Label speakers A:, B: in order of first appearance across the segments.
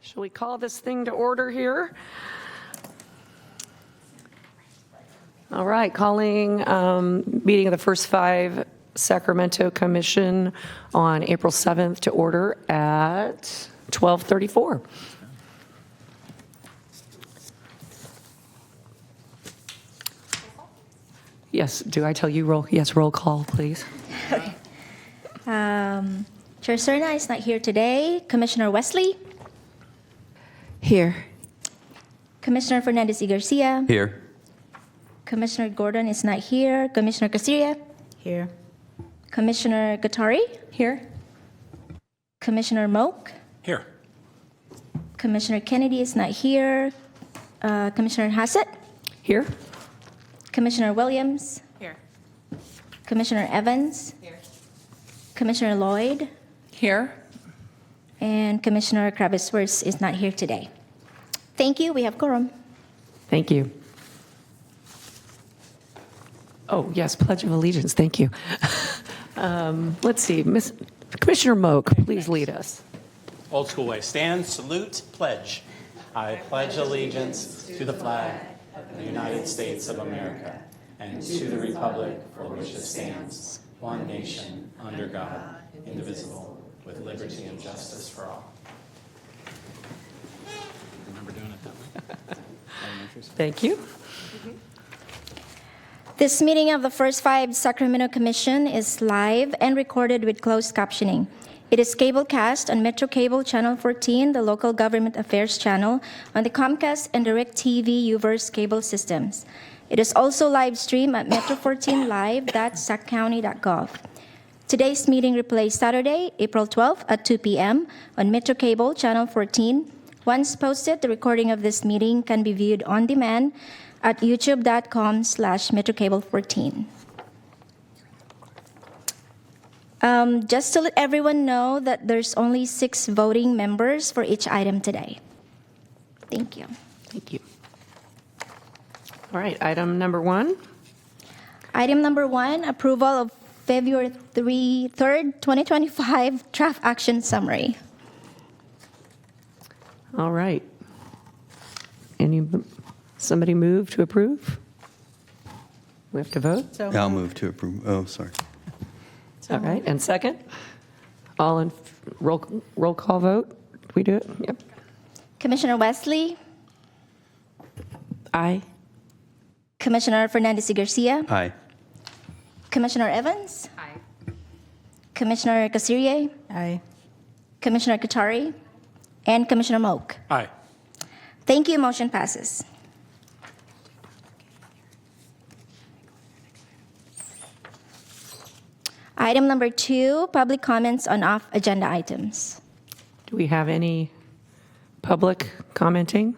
A: Shall we call this thing to order here? All right, calling meeting of the first 5 Sacramento Commission on April 7th to order at 12:34. Yes, do I tell you roll? Yes, roll call, please.
B: Okay. Chair Serna is not here today. Commissioner Wesley?
C: Here.
B: Commissioner Fernandez y Garcia?
D: Here.
B: Commissioner Gordon is not here. Commissioner Casiria?
C: Here.
B: Commissioner Gattari?
C: Here.
B: Commissioner Moak?
D: Here.
B: Commissioner Kennedy is not here. Commissioner Hassett?
A: Here?
B: Commissioner Williams?
C: Here.
B: Commissioner Evans?
C: Here.
B: Commissioner Lloyd?
C: Here.
B: And Commissioner Kravis-Wirtz is not here today. Thank you. We have quorum.
A: Thank you. Oh, yes, Pledge of Allegiance, thank you. Let's see, Commissioner Moak, please lead us.
E: Old school way. Stand, salute, pledge. I pledge allegiance to the flag of the United States of America and to the republic for which it stands, one nation, under God, indivisible, with liberty and justice for all. Remember doing it that way?
A: Thank you.
B: This meeting of the first 5 Sacramento Commission is live and recorded with closed captioning. It is cablecast on Metro Cable Channel 14, the local government affairs channel, on the Comcast and DirecTV Uverse cable systems. It is also live streamed at metro14live.saccounty.gov. Today's meeting replays Saturday, April 12th at 2 p.m. on Metro Cable Channel 14. Once posted, the recording of this meeting can be viewed on demand at youtube.com/metrocable14. Just to let everyone know that there's only 6 voting members for each item today. Thank you.
A: Thank you. All right, item number 1.
B: Item number 1, approval of February 3rd, 2025 draft action summary.
A: All right. Somebody move to approve? We have to vote?
D: I'll move to approve. Oh, sorry.
A: All right, and second? All in roll call vote? Did we do it? Yep.
B: Commissioner Wesley,
A: Aye.
B: Commissioner Fernandez y Garcia,
D: Aye.
B: Commissioner Evans, Aye. Commissioner Casiria,
C: Aye.
B: Commissioner Gattari, and Commissioner Moak.
E: Aye.
B: Thank you. Motion passes. Item number 2, public comments on off-agenda items.
A: Do we have any public commenting?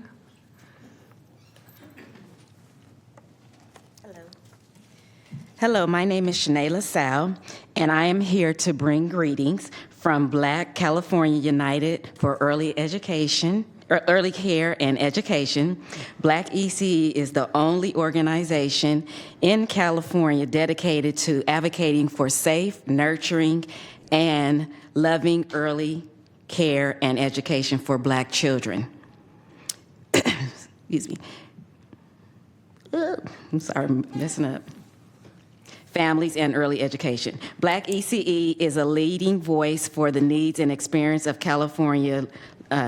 F: Hello, my name is Shanae LaSalle, and I am here to bring greetings from Black California United for Early Education, or Early Care and Education. Black ECE is the only organization in California dedicated to advocating for safe, nurturing, and loving early care and education for Black children. Excuse me. I'm sorry, I'm messing up. Families and early education. Black ECE is a leading voice for the needs and experience of California,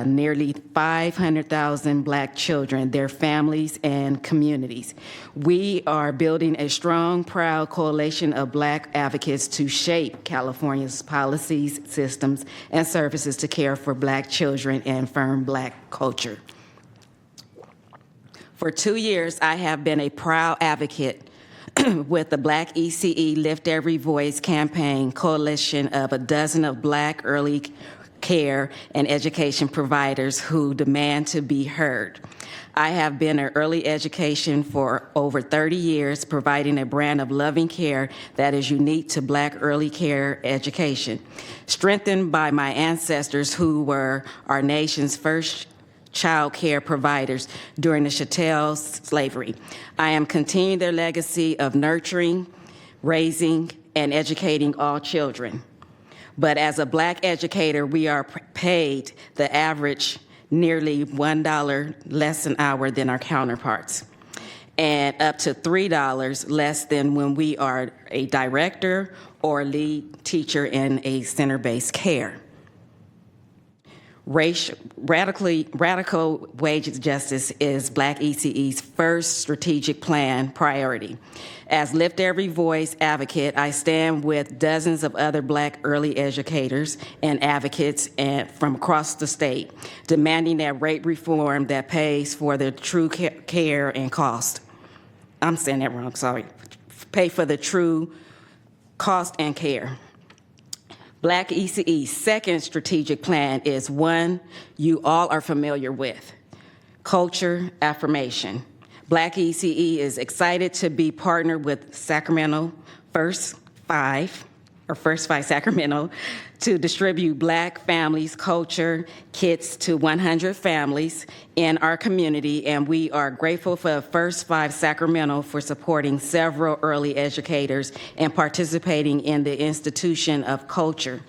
F: nearly 500,000 Black children, their families, and communities. We are building a strong, proud coalition of Black advocates to shape California's policies, systems, and services to care for Black children and affirm Black culture. For 2 years, I have been a proud advocate with the Black ECE Lift Every Voice campaign coalition of a dozen of Black early care and education providers who demand to be heard. I have been in early education for over 30 years, providing a brand of loving care that is unique to Black early care education, strengthened by my ancestors who were our nation's first child care providers during the chattel slavery. I am continuing their legacy of nurturing, raising, and educating all children. But as a Black educator, we are paid the average nearly $1 less an hour than our counterparts, and up to $3 less than when we are a director or lead teacher in a center-based care. Radical wage justice is Black ECE's first strategic plan priority. As Lift Every Voice advocate, I stand with dozens of other Black early educators and advocates from across the state, demanding that rate reform that pays for the true care and cost. I'm saying that wrong, sorry. Pay for the true cost and care. Black ECE's second strategic plan is one you all are familiar with: culture affirmation. Black ECE is excited to be partnered with Sacramento First Five Sacramento to distribute Black families' culture kits to 100 families in our community, and we are grateful for First Five Sacramento for supporting several early educators and participating in the institution of culture,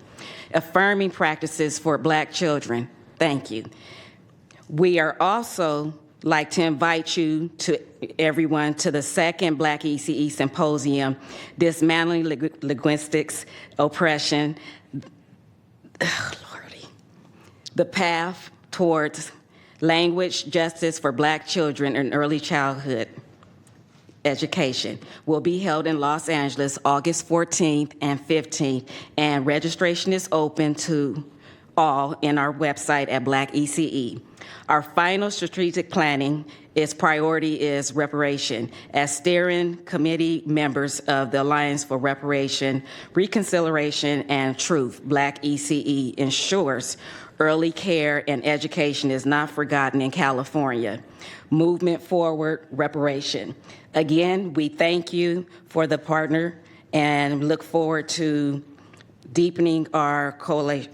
F: affirming practices for Black children. Thank you. We are also like to invite you to everyone to the second Black ECE Symposium, Dismantling Linguistics, Oppression, Lordy, the Path Towards Language Justice for Black Children in Early Childhood Education, will be held in Los Angeles August 14th and 15th, and registration is open to all in our website at Black ECE. Our final strategic planning priority is reparation. As steering committee members of the Alliance for Reparation, Reconciliation, and Truth, Black ECE ensures early care and education is not forgotten in California. Movement forward, reparation. Again, we thank you for the partner and look forward to deepening our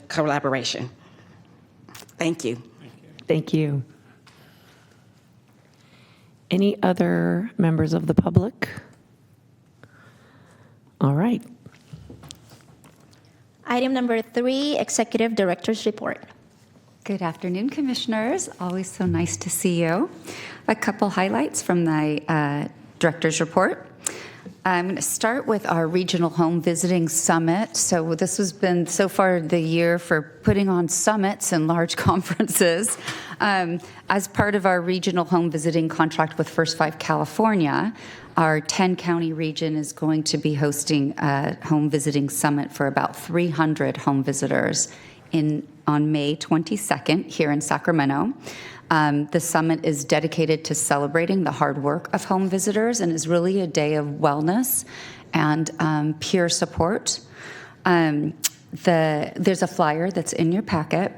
F: collaboration. Thank you.
A: Thank you. Any other members of the public? All right.
B: Item number 3, Executive Director's Report.
G: Good afternoon, Commissioners. Always so nice to see you. A couple highlights from the Director's Report. I'm going to start with our Regional Home Visiting Summit. So this has been so far the year for putting on summits and large conferences. As part of our Regional Home Visiting contract with First Five California, our 10-county region is going to be hosting a home visiting summit for about 300 home visitors on May 22nd here in Sacramento. The summit is dedicated to celebrating the hard work of home visitors and is really a day of wellness and peer support. There's a flyer that's in your packet,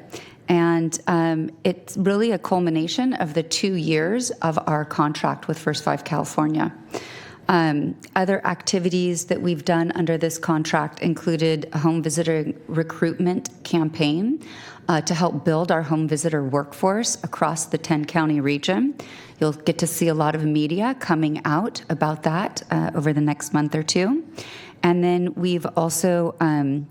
G: and it's really a culmination of the 2 years of our contract with First Five California. Other activities that we've done under this contract included a home visitor recruitment campaign to help build our home visitor workforce across the 10-county region. You'll get to see a lot of media coming out about that over the next month or two. And then we've also done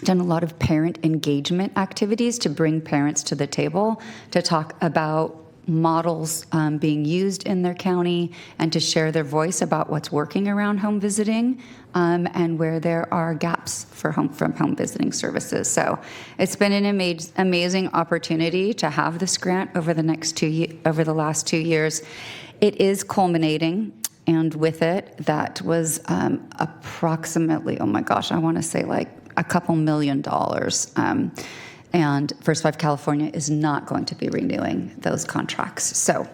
G: a lot of parent engagement activities to bring parents to the table to talk about models being used in their county and to share their voice about what's working around home visiting and where there are gaps for home visiting services. So it's been an amazing opportunity to have this grant over the last 2 years. It is culminating, and with it, that was approximately, oh my gosh, I want to say like a couple $1 million. And First Five California is not going to be renewing those contracts. So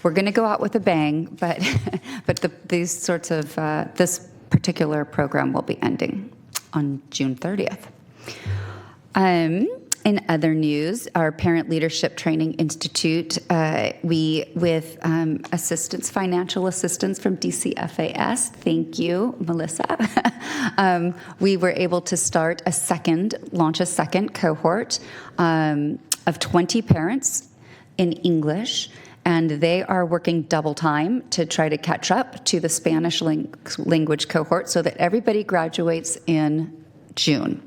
G: we're going to go out with a bang, but these sorts of this particular program will be ending on June 30th. In other news, our Parent Leadership Training Institute, with financial assistance from DCFAS, thank you, Melissa, we were able to launch a second cohort of 20 parents in English, and they are working double time to try to catch up to the Spanish language cohort so that everybody graduates in June.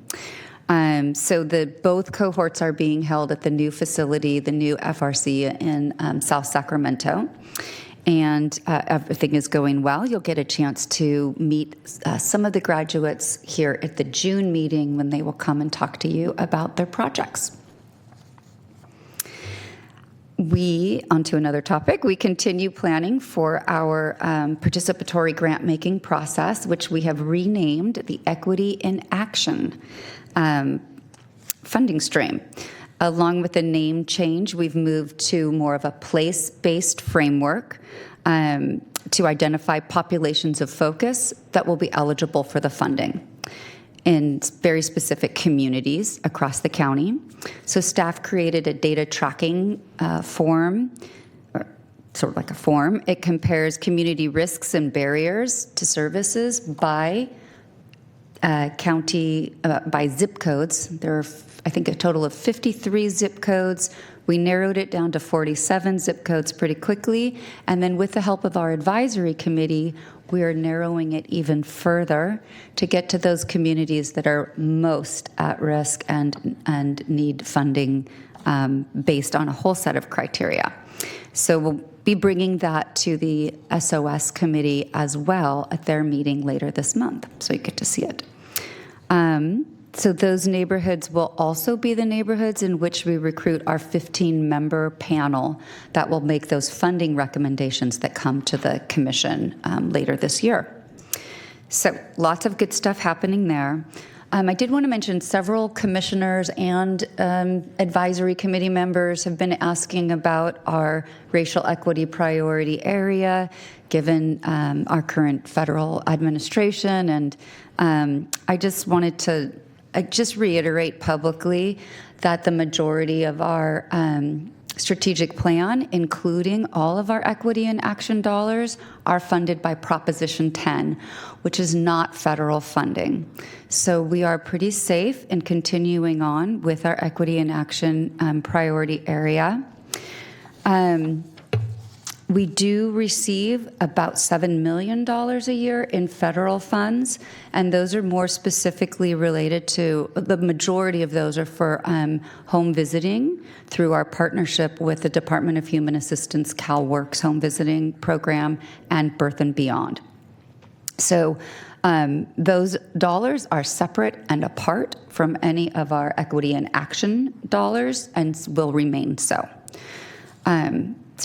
G: So both cohorts are being held at the new facility, the new FRC in South Sacramento. And everything is going well. You'll get a chance to meet some of the graduates here at the June meeting when they will come and talk to you about their projects. Onto another topic, we continue planning for our participatory grant-making process, which we have renamed the Equity in Action funding stream. Along with the name change, we've moved to more of a place-based framework to identify populations of focus that will be eligible for the funding in very specific communities across the county. So staff created a data tracking form, or sort of like a form. It compares community risks and barriers to services by county, by zip codes. There are, I think, a total of 53 zip codes. We narrowed it down to 47 zip codes pretty quickly. And then with the help of our advisory committee, we are narrowing it even further to get to those communities that are most at risk and need funding based on a whole set of criteria. So we'll be bringing that to the SOS committee as well at their meeting later this month, so you get to see it. So those neighborhoods will also be the neighborhoods in which we recruit our 15-member panel that will make those funding recommendations that come to the commission later this year. So lots of good stuff happening there. I did want to mention several commissioners and advisory committee members have been asking about our racial equity priority area, given our current federal administration. And I just wanted to just reiterate publicly that the majority of our strategic plan, including all of our equity and action dollars, are funded by Proposition 10, which is not federal funding. So we are pretty safe in continuing on with our equity and action priority area. We do receive about $7 million a year in federal funds, and those are more specifically related to, the majority of those are for home visiting through our partnership with the Department of Human Assistance CalWORKs home visiting program and Birth and Beyond. So those dollars are separate and apart from any of our equity and action dollars and will remain so.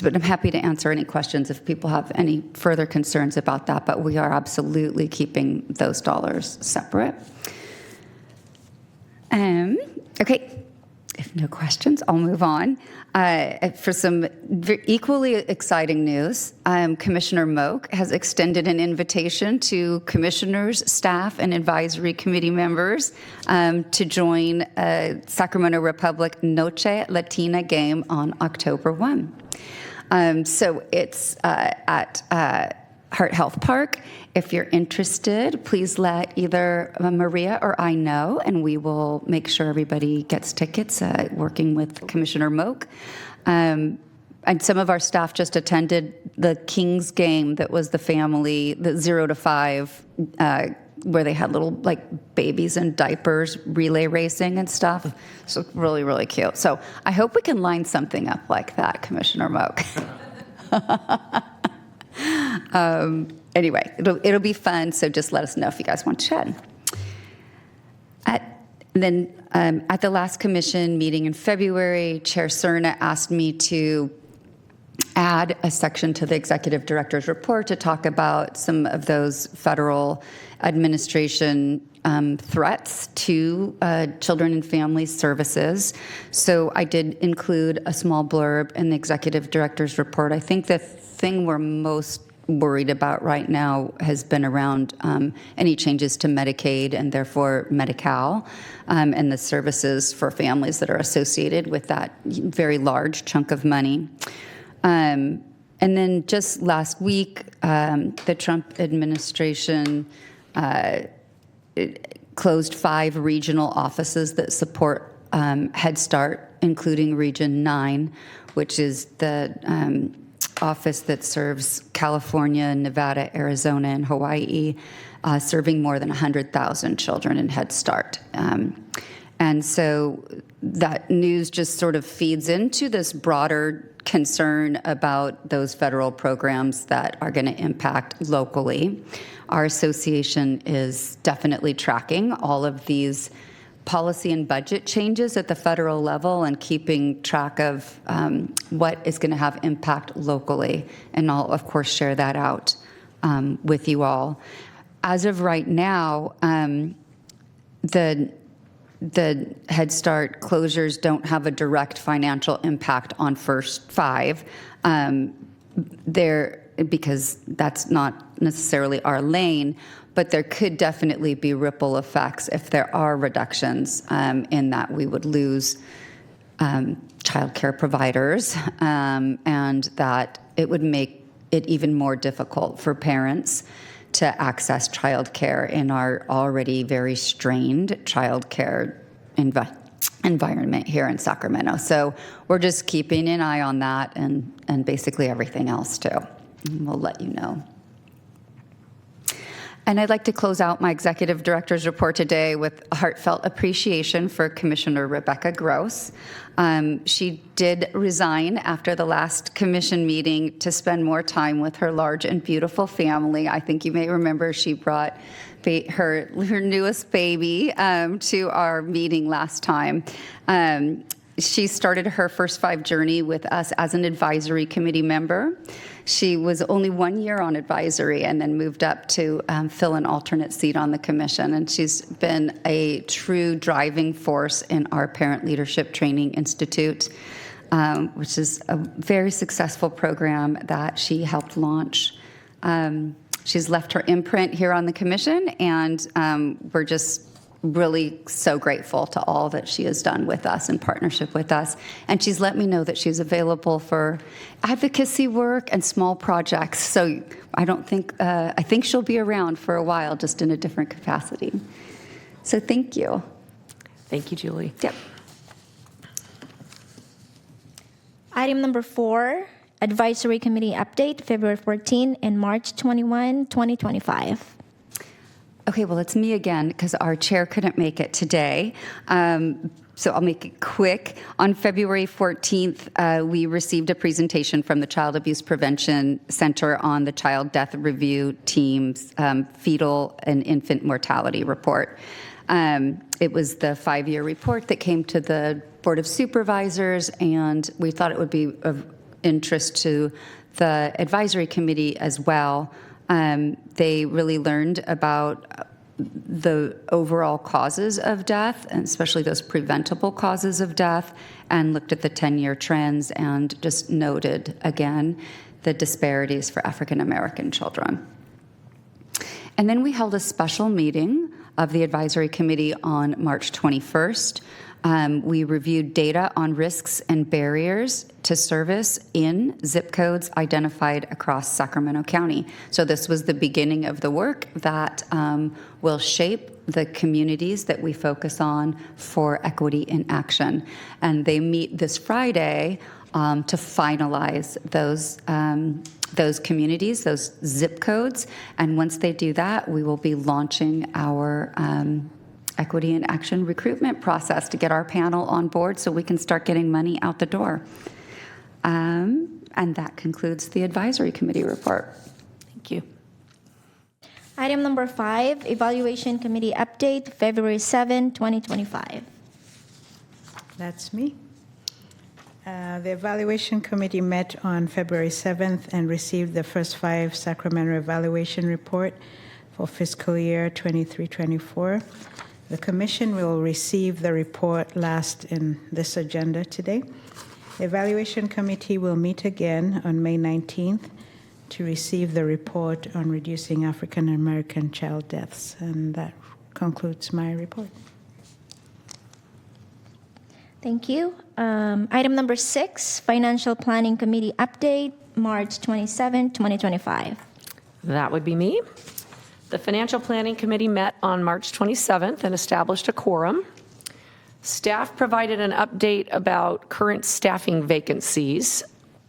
G: But I'm happy to answer any questions if people have any further concerns about that, but we are absolutely keeping those dollars separate. Okay, if no questions, I'll move on. For some equally exciting news, Commissioner Moak has extended an invitation to commissioners, staff, and advisory committee members to join Sacramento Republic Noche Latina game on October 1. So it's at Heart Health Park. If you're interested, please let either Maria or I know, and we will make sure everybody gets tickets, working with Commissioner Moak. And some of our staff just attended the Kings game that was the family, the 0 to 5, where they had little like babies in diapers relay racing and stuff. So really, really cute. So I hope we can line something up like that, Commissioner Moak. Anyway, it'll be fun. So just let us know if you guys want to chat. At the last commission meeting in February, Chair Cerna asked me to add a section to the executive director's report to talk about some of those federal administration threats to children and family services. So I did include a small blurb in the executive director's report. I think the thing we're most worried about right now has been around any changes to Medicaid and therefore Medi-Cal and the services for families that are associated with that very large chunk of money. And then just last week, the Trump administration closed 5 regional offices that support Head Start, including Region 9, which is the office that serves California, Nevada, Arizona, and Hawaii, serving more than 100,000 children in Head Start. And so that news just sort of feeds into this broader concern about those federal programs that are going to impact locally. Our association is definitely tracking all of these policy and budget changes at the federal level and keeping track of what is going to have impact locally. And I'll, of course, share that out with you all. As of right now, the Head Start closures don't have a direct financial impact on First Five. Because that's not necessarily our lane, but there could definitely be ripple effects if there are reductions in that we would lose childcare providers, and that it would make it even more difficult for parents to access childcare in our already very strained childcare environment here in Sacramento. So we're just keeping an eye on that and basically everything else too. And we'll let you know. And I'd like to close out my executive director's report today with a heartfelt appreciation for Commissioner Rebecca Gross. She did resign after the last commission meeting to spend more time with her large and beautiful family. I think you may remember she brought her newest baby to our meeting last time. She started her First Five journey with us as an advisory committee member. She was only 1 year on advisory and then moved up to fill an alternate seat on the commission. And she's been a true driving force in our Parent Leadership Training Institute, which is a very successful program that she helped launch. She's left her imprint here on the commission, and we're just really so grateful to all that she has done with us in partnership with us. And she's let me know that she's available for advocacy work and small projects. So I think she'll be around for a while, just in a different capacity. So thank you.
A: Thank you, Julie.
G: Yep.
B: Item number 4, Advisory Committee Update, February 14 and March 21, 2025.
G: Okay, well, it's me again because our chair couldn't make it today. So I'll make it quick. On February 14th, we received a presentation from the Child Abuse Prevention Center on the Child Death Review Team's fetal and infant mortality report. It was the 5-year report that came to the Board of Supervisors, and we thought it would be of interest to the advisory committee as well. They really learned about the overall causes of death, and especially those preventable causes of death, and looked at the 10-year trends and just noted, again, the disparities for African American children. And then we held a special meeting of the advisory committee on March 21st. We reviewed data on risks and barriers to service in zip codes identified across Sacramento County. So this was the beginning of the work that will shape the communities that we focus on for equity in action. And they meet this Friday to finalize those communities, those zip codes. And once they do that, we will be launching our equity in action recruitment process to get our panel on board so we can start getting money out the door. And that concludes the advisory committee report.
A: Thank you.
B: Item number 5, Evaluation Committee Update, February 7, 2025.
H: That's me. The Evaluation Committee met on February 7th and received the First Five Sacramento Evaluation Report for fiscal year 23-24. The Commission will receive the report last in this agenda today. The Evaluation Committee will meet again on May 19th to receive the report on reducing African American child deaths. And that concludes my report.
B: Thank you. Item number 6, Financial Planning Committee Update, March 27, 2025.
A: That would be me. The Financial Planning Committee met on March 27th and established a quorum. Staff provided an update about current staffing vacancies.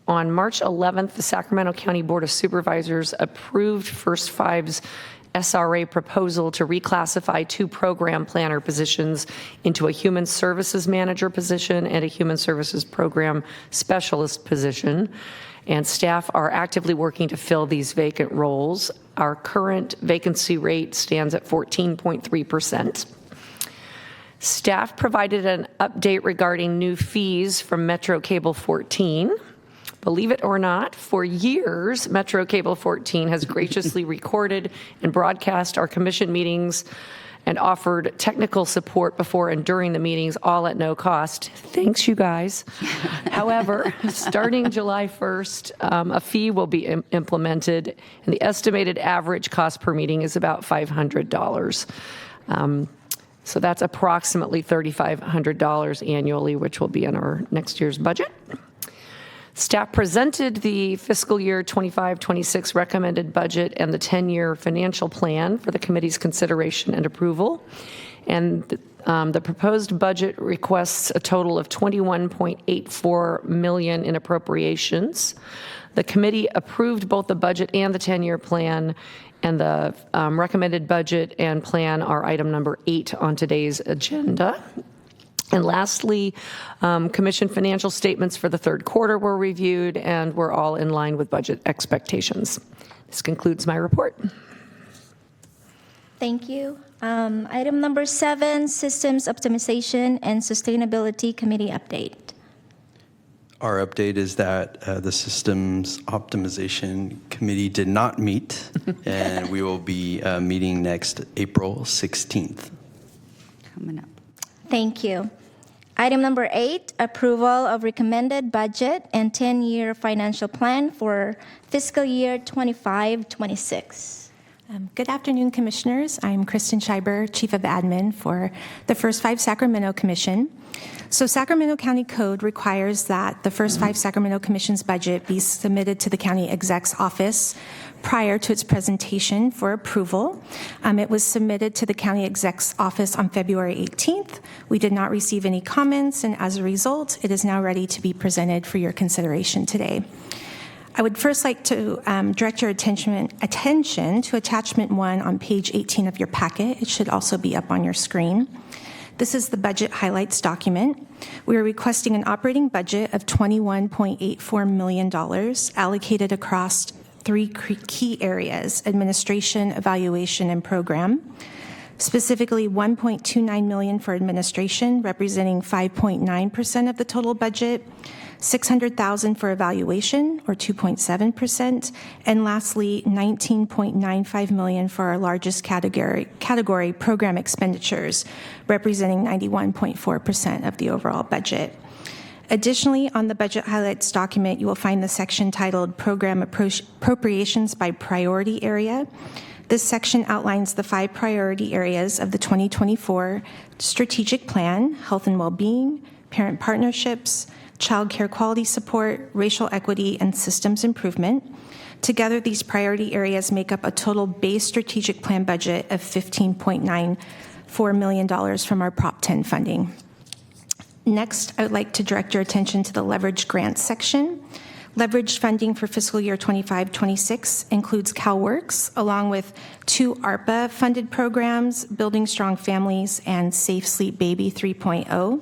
A: On March 11th, the Sacramento County Board of Supervisors approved First Five's SRA proposal to reclassify 2 program planner positions into a human services manager position and a human services program specialist position. And staff are actively working to fill these vacant roles. Our current vacancy rate stands at 14.3%. Staff provided an update regarding new fees from Metro Cable 14. Believe it or not, for years, Metro Cable 14 has graciously recorded and broadcast our commission meetings and offered technical support before and during the meetings, all at no cost. Thanks, you guys. However, starting July 1st, a fee will be implemented, and the estimated average cost per meeting is about $500. So that's approximately $3,500 annually, which will be in our next year's budget. Staff presented the fiscal year 25-26 recommended budget and the 10-year financial plan for the committee's consideration and approval. And the proposed budget requests a total of $21.84 million in appropriations. The committee approved both the budget and the 10-year plan, and the recommended budget and plan are item number 8 on today's agenda. And lastly, commission financial statements for the third quarter were reviewed and were all in line with budget expectations. This concludes my report.
B: Thank you. Item number 7, Systems Optimization and Sustainability Committee update.
D: Our update is that the Systems Optimization Committee did not meet, and we will be meeting next April 16th.
G: Coming up.
B: Thank you. Item number 8, approval of recommended budget and 10-year financial plan for fiscal year 25-26.
I: Good afternoon, Commissioners. I'm Kristen Scheiber, Chief of Admin for the First 5 Sacramento Commission. So Sacramento County Code requires that the First 5 Sacramento Commission's budget be submitted to the County Exec's office prior to its presentation for approval. It was submitted to the County Exec's office on February 18th. We did not receive any comments, and as a result, it is now ready to be presented for your consideration today. I would first like to direct your attention to attachment 1 on page 18 of your packet. It should also be up on your screen. This is the budget highlights document. We are requesting an operating budget of $21.84 million allocated across 3 key areas: administration, evaluation, and program. Specifically, $1.29 million for administration, representing 5.9% of the total budget, $600,000 for evaluation, or 2.7%, and lastly, $19.95 million for our largest category program expenditures, representing 91.4% of the overall budget. Additionally, on the budget highlights document, you will find the section titled Program Appropriations by Priority Area. This section outlines the 5 priority areas of the 2024 strategic plan: health and well-being, parent partnerships, child care quality support, racial equity, and systems improvement. Together, these priority areas make up a total base strategic plan budget of $15.94 million from our Prop 10 funding. Next, I would like to direct your attention to the leverage grants section. Leveraged funding for fiscal year 25-26 includes CalWORKS, along with 2 ARPA-funded programs, Building Strong Families and Safe Sleep Baby 3.0.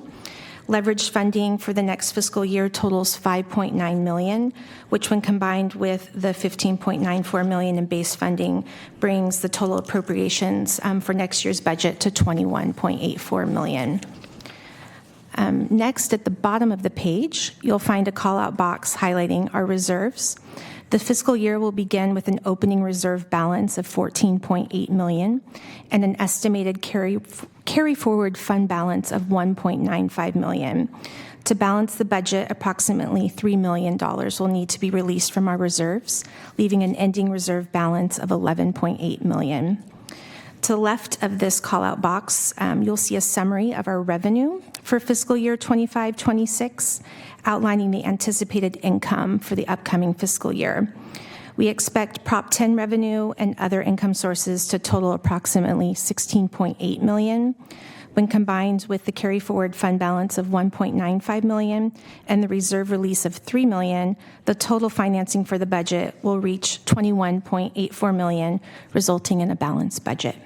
I: Leveraged funding for the next fiscal year totals $5.9 million, which when combined with the $15.94 million in base funding brings the total appropriations for next year's budget to $21.84 million. Next, at the bottom of the page, you'll find a call-out box highlighting our reserves. The fiscal year will begin with an opening reserve balance of $14.8 million and an estimated carry-forward fund balance of $1.95 million. To balance the budget, approximately $3 million will need to be released from our reserves, leaving an ending reserve balance of $11.8 million. To the left of this call-out box, you'll see a summary of our revenue for fiscal year 25-26, outlining the anticipated income for the upcoming fiscal year. We expect Prop 10 revenue and other income sources to total approximately $16.8 million, When combined with the carry forward fund balance of $1.95 million and the reserve release of $3 million, the total financing for the budget will reach $21.84 million, resulting in a balanced budget.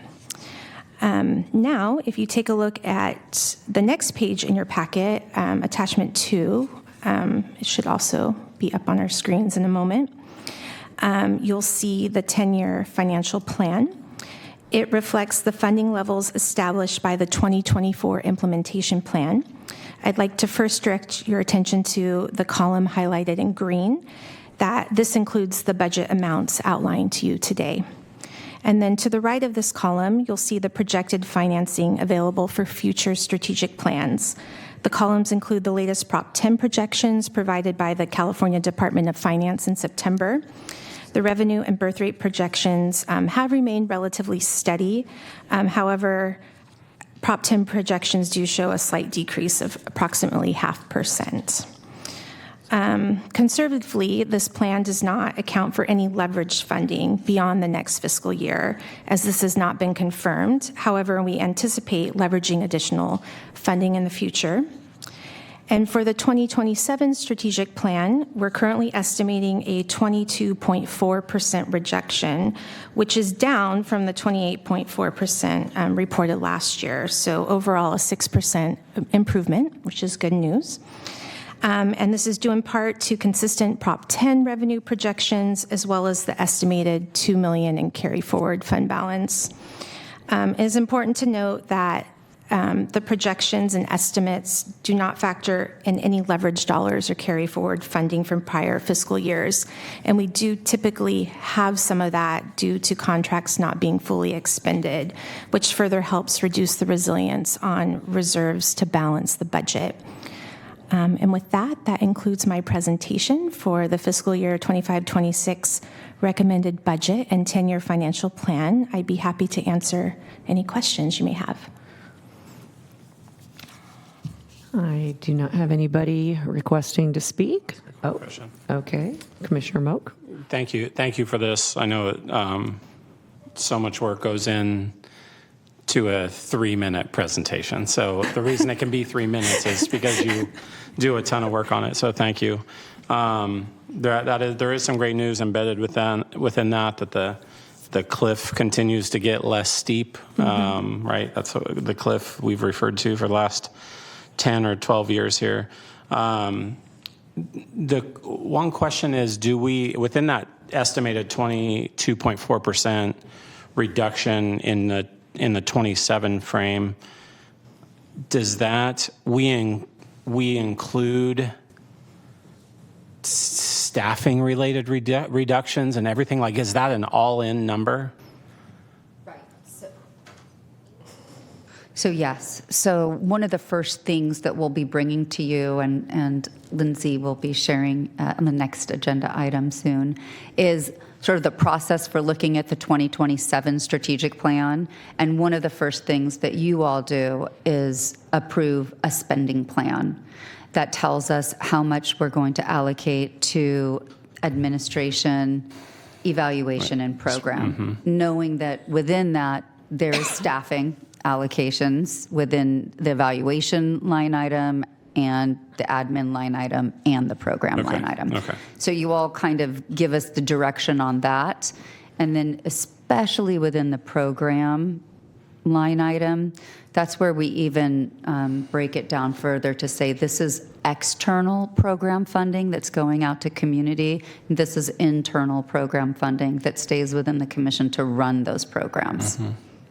I: Now, if you take a look at the next page in your packet, attachment 2, it should also be up on our screens in a moment. You'll see the 10-year financial plan. It reflects the funding levels established by the 2024 implementation plan. I'd like to first direct your attention to the column highlighted in green, that this includes the budget amounts outlined to you today. And then to the right of this column, you'll see the projected financing available for future strategic plans. The columns include the latest Prop 10 projections provided by the California Department of Finance in September. The revenue and birth rate projections have remained relatively steady. However, Prop 10 projections do show a slight decrease of approximately 0.5%. Conservatively, this plan does not account for any leveraged funding beyond the next fiscal year, as this has not been confirmed. However, we anticipate leveraging additional funding in the future. And for the 2027 strategic plan, we're currently estimating a 22.4% rejection, which is down from the 28.4% reported last year. So overall, a 6% improvement, which is good news. And this is due in part to consistent Prop 10 revenue projections, as well as the estimated $2 million in carry forward fund balance. It is important to note that the projections and estimates do not factor in any leverage dollars or carry forward funding from prior fiscal years. And we do typically have some of that due to contracts not being fully expended, which further helps reduce the resilience on reserves to balance the budget. And with that, that includes my presentation for the fiscal year 25-26 recommended budget and 10-year financial plan. I'd be happy to answer any questions you may have.
A: I do not have anybody requesting to speak. Oh, okay. Commissioner Moak.
E: Thank you. Thank you for this. I know so much work goes in to a 3-minute presentation. So the reason it can be 3 minutes is because you do a ton of work on it. So thank you. There is some great news embedded within that the cliff continues to get less steep, right? That's the cliff we've referred to for the last 10 or 12 years here. The one question is, do we, within that estimated 22.4% reduction in the 27 frame, does that we include staffing related reductions and everything? Like, is that an all-in number?
G: Right. So yes. So one of the first things that we'll be bringing to you, and Lindsay will be sharing on the next agenda item soon, is sort of the process for looking at the 2027 strategic plan. And one of the first things that you all do is approve a spending plan that tells us how much we're going to allocate to administration, evaluation, and program, knowing that within that there is staffing allocations within the evaluation line item and the admin line item and the program line item.
E: Okay.
G: So you all kind of give us the direction on that. And then especially within the program line item, that's where we even break it down further to say this is external program funding that's going out to community. This is internal program funding that stays within the commission to run those programs.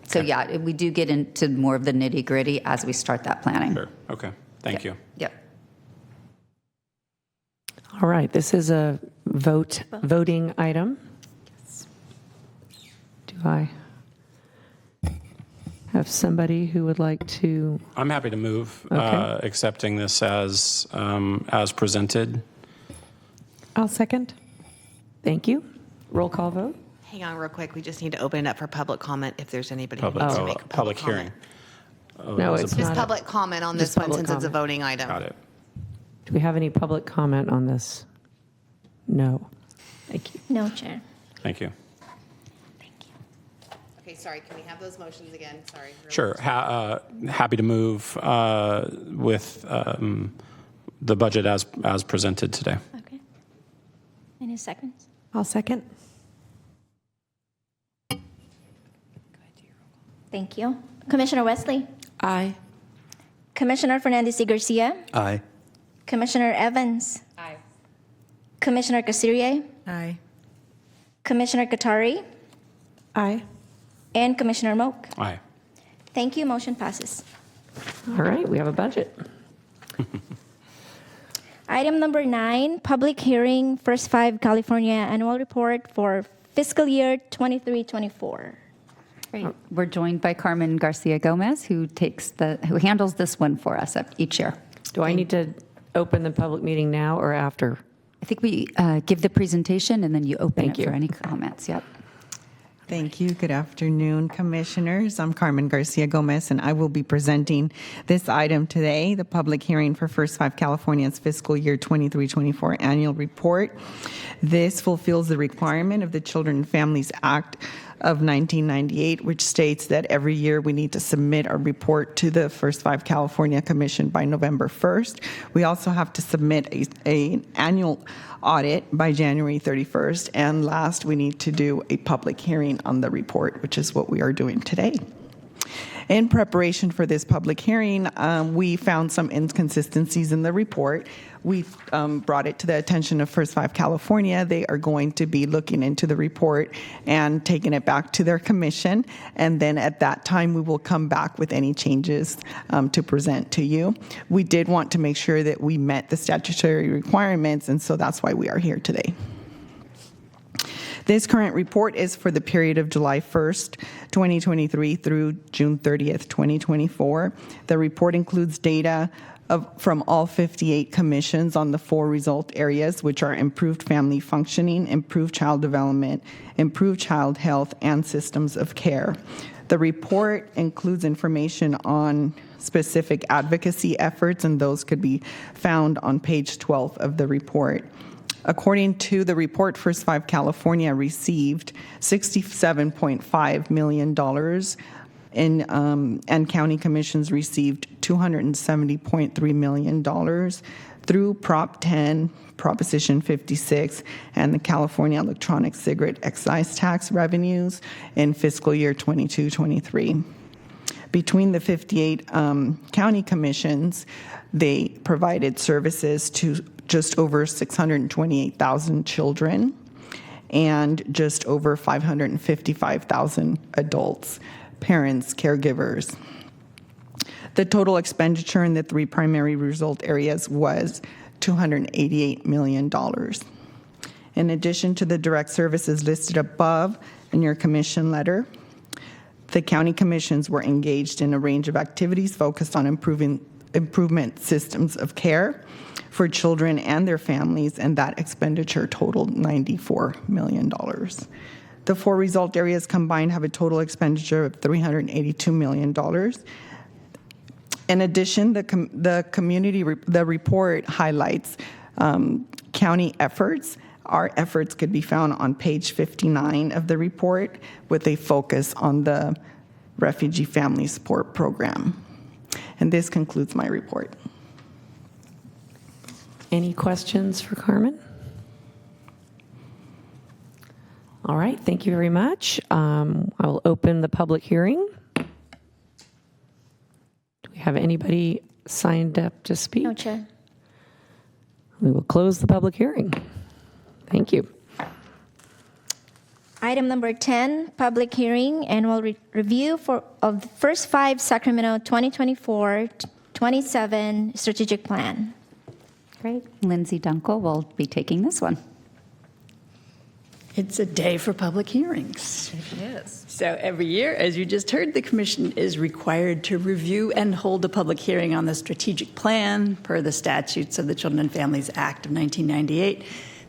G: So yeah, we do get into more of the nitty gritty as we start that planning.
E: Sure. Okay. Thank you.
G: Yep.
A: All right, this is a voting item. Do I have somebody who would like to?
E: I'm happy to move
A: Okay.
E: accepting this as presented.
H: I'll second.
A: Thank you. Roll call vote.
C: Hang on real quick. We just need to open it up for public comment if there's anybody who
E: Public,
C: needs to make a
E: public
C: comment.
E: hearing.
A: No,
E: is
A: it's
E: it-
C: Just
A: not.
C: public comment on this
A: Just
C: one
A: public
C: since it's a
A: comment.
C: voting item.
E: Got it.
A: Do we have any public comment on this? No. Thank you.
B: No, Chair.
E: Thank you.
C: Okay, sorry, can we have those motions again? Sorry.
E: Sure. Happy to move with the budget as presented today.
B: Okay. Any seconds?
J: I'll second.
B: Thank you. Commissioner Wesley,
J: Aye.
B: Commissioner Fernandez y Garcia,
D: Aye.
B: Commissioner Evans,
A: Aye.
B: Commissioner Casirier,
H: Aye.
B: Commissioner Katari,
J: Aye.
B: and Commissioner Moak.
E: Aye.
B: Thank you. Motion passes.
A: All right, we have a budget.
B: Item number 9, public hearing, First 5 California Annual Report for fiscal year 23-24.
G: Great. We're joined by Carmen Garcia Gomez, who handles this one for us each year.
A: Do I need to open the public meeting now or after?
G: I think we give the presentation and then you open
A: Thank
G: it
A: you.
G: for any comments. Yep.
K: Thank you. Good afternoon, Commissioners. I'm Carmen Garcia Gomez, and I will be presenting this item today, the public hearing for First 5 California's fiscal year 23-24 annual report. This fulfills the requirement of the Children and Families Act of 1998, which states that every year we need to submit a report to the First 5 California Commission by November 1st. We also have to submit an annual audit by January 31st. And last, we need to do a public hearing on the report, which is what we are doing today. In preparation for this public hearing, we found some inconsistencies in the report. We brought it to the attention of First 5 California. They are going to be looking into the report and taking it back to their commission. And then at that time, we will come back with any changes to present to you. We did want to make sure that we met the statutory requirements, and so that's why we are here today. This current report is for the period of July 1st, 2023 through June 30th, 2024. The report includes data from all 58 commissions on the 4 result areas, which are improved family functioning, improved child development, improved child health, and systems of care. The report includes information on specific advocacy efforts, and those could be found on page 12 of the report. According to the report, First 5 California received $67.5 million and county commissions received $270.3 million through Prop 10, Proposition 56, and the California Electronic Cigarette Excise Tax revenues in fiscal year 22-23. Between the 58 county commissions, they provided services to just over 628,000 children and just over 555,000 adults, parents, caregivers. The total expenditure in the 3 primary result areas was $288 million. In addition to the direct services listed above in your commission letter, the county commissions were engaged in a range of activities focused on improvement systems of care for children and their families, and that expenditure totaled $94 million. The 4 result areas combined have a total expenditure of $382 million. In addition, the report highlights county efforts. Our efforts could be found on page 59 of the report with a focus on the Refugee Family Support Program. And this concludes my report.
A: Any questions for Carmen? All right, thank you very much. I will open the public hearing. Do we have anybody signed up to speak?
B: No, Chair.
A: We will close the public hearing. Thank you.
B: Item number 10, public hearing, annual review of the First 5 Sacramento 2024-27 strategic plan.
G: Great. Lindsay Dunkel will be taking this one.
L: It's a day for public hearings. It is. So every year, as you just heard, the Commission is required to review and hold a public hearing on the strategic plan per the statutes of the Children and Families Act of 1998.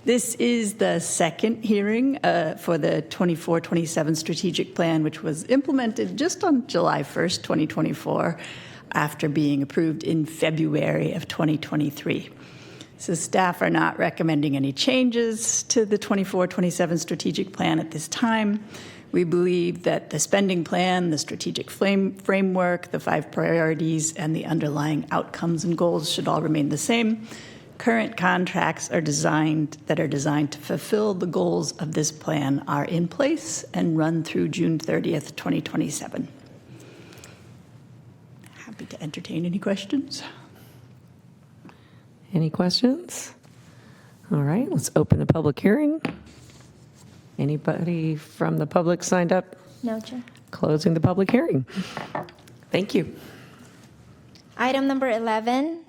L: This is the second hearing for the 24-27 strategic plan, which was implemented just on July 1st, 2024, after being approved in February of 2023. So staff are not recommending any changes to the 24-27 strategic plan at this time. We believe that the spending plan, the strategic framework, the 5 priorities, and the underlying outcomes and goals should all remain the same. Current contracts are designed to fulfill the goals of this plan are in place and run through June 30th, 2027. Happy to entertain any questions.
A: Any questions? All right, let's open the public hearing. Anybody from the public signed up?
B: No, Chair.
A: Closing the public hearing. Thank you.
B: Item number 11,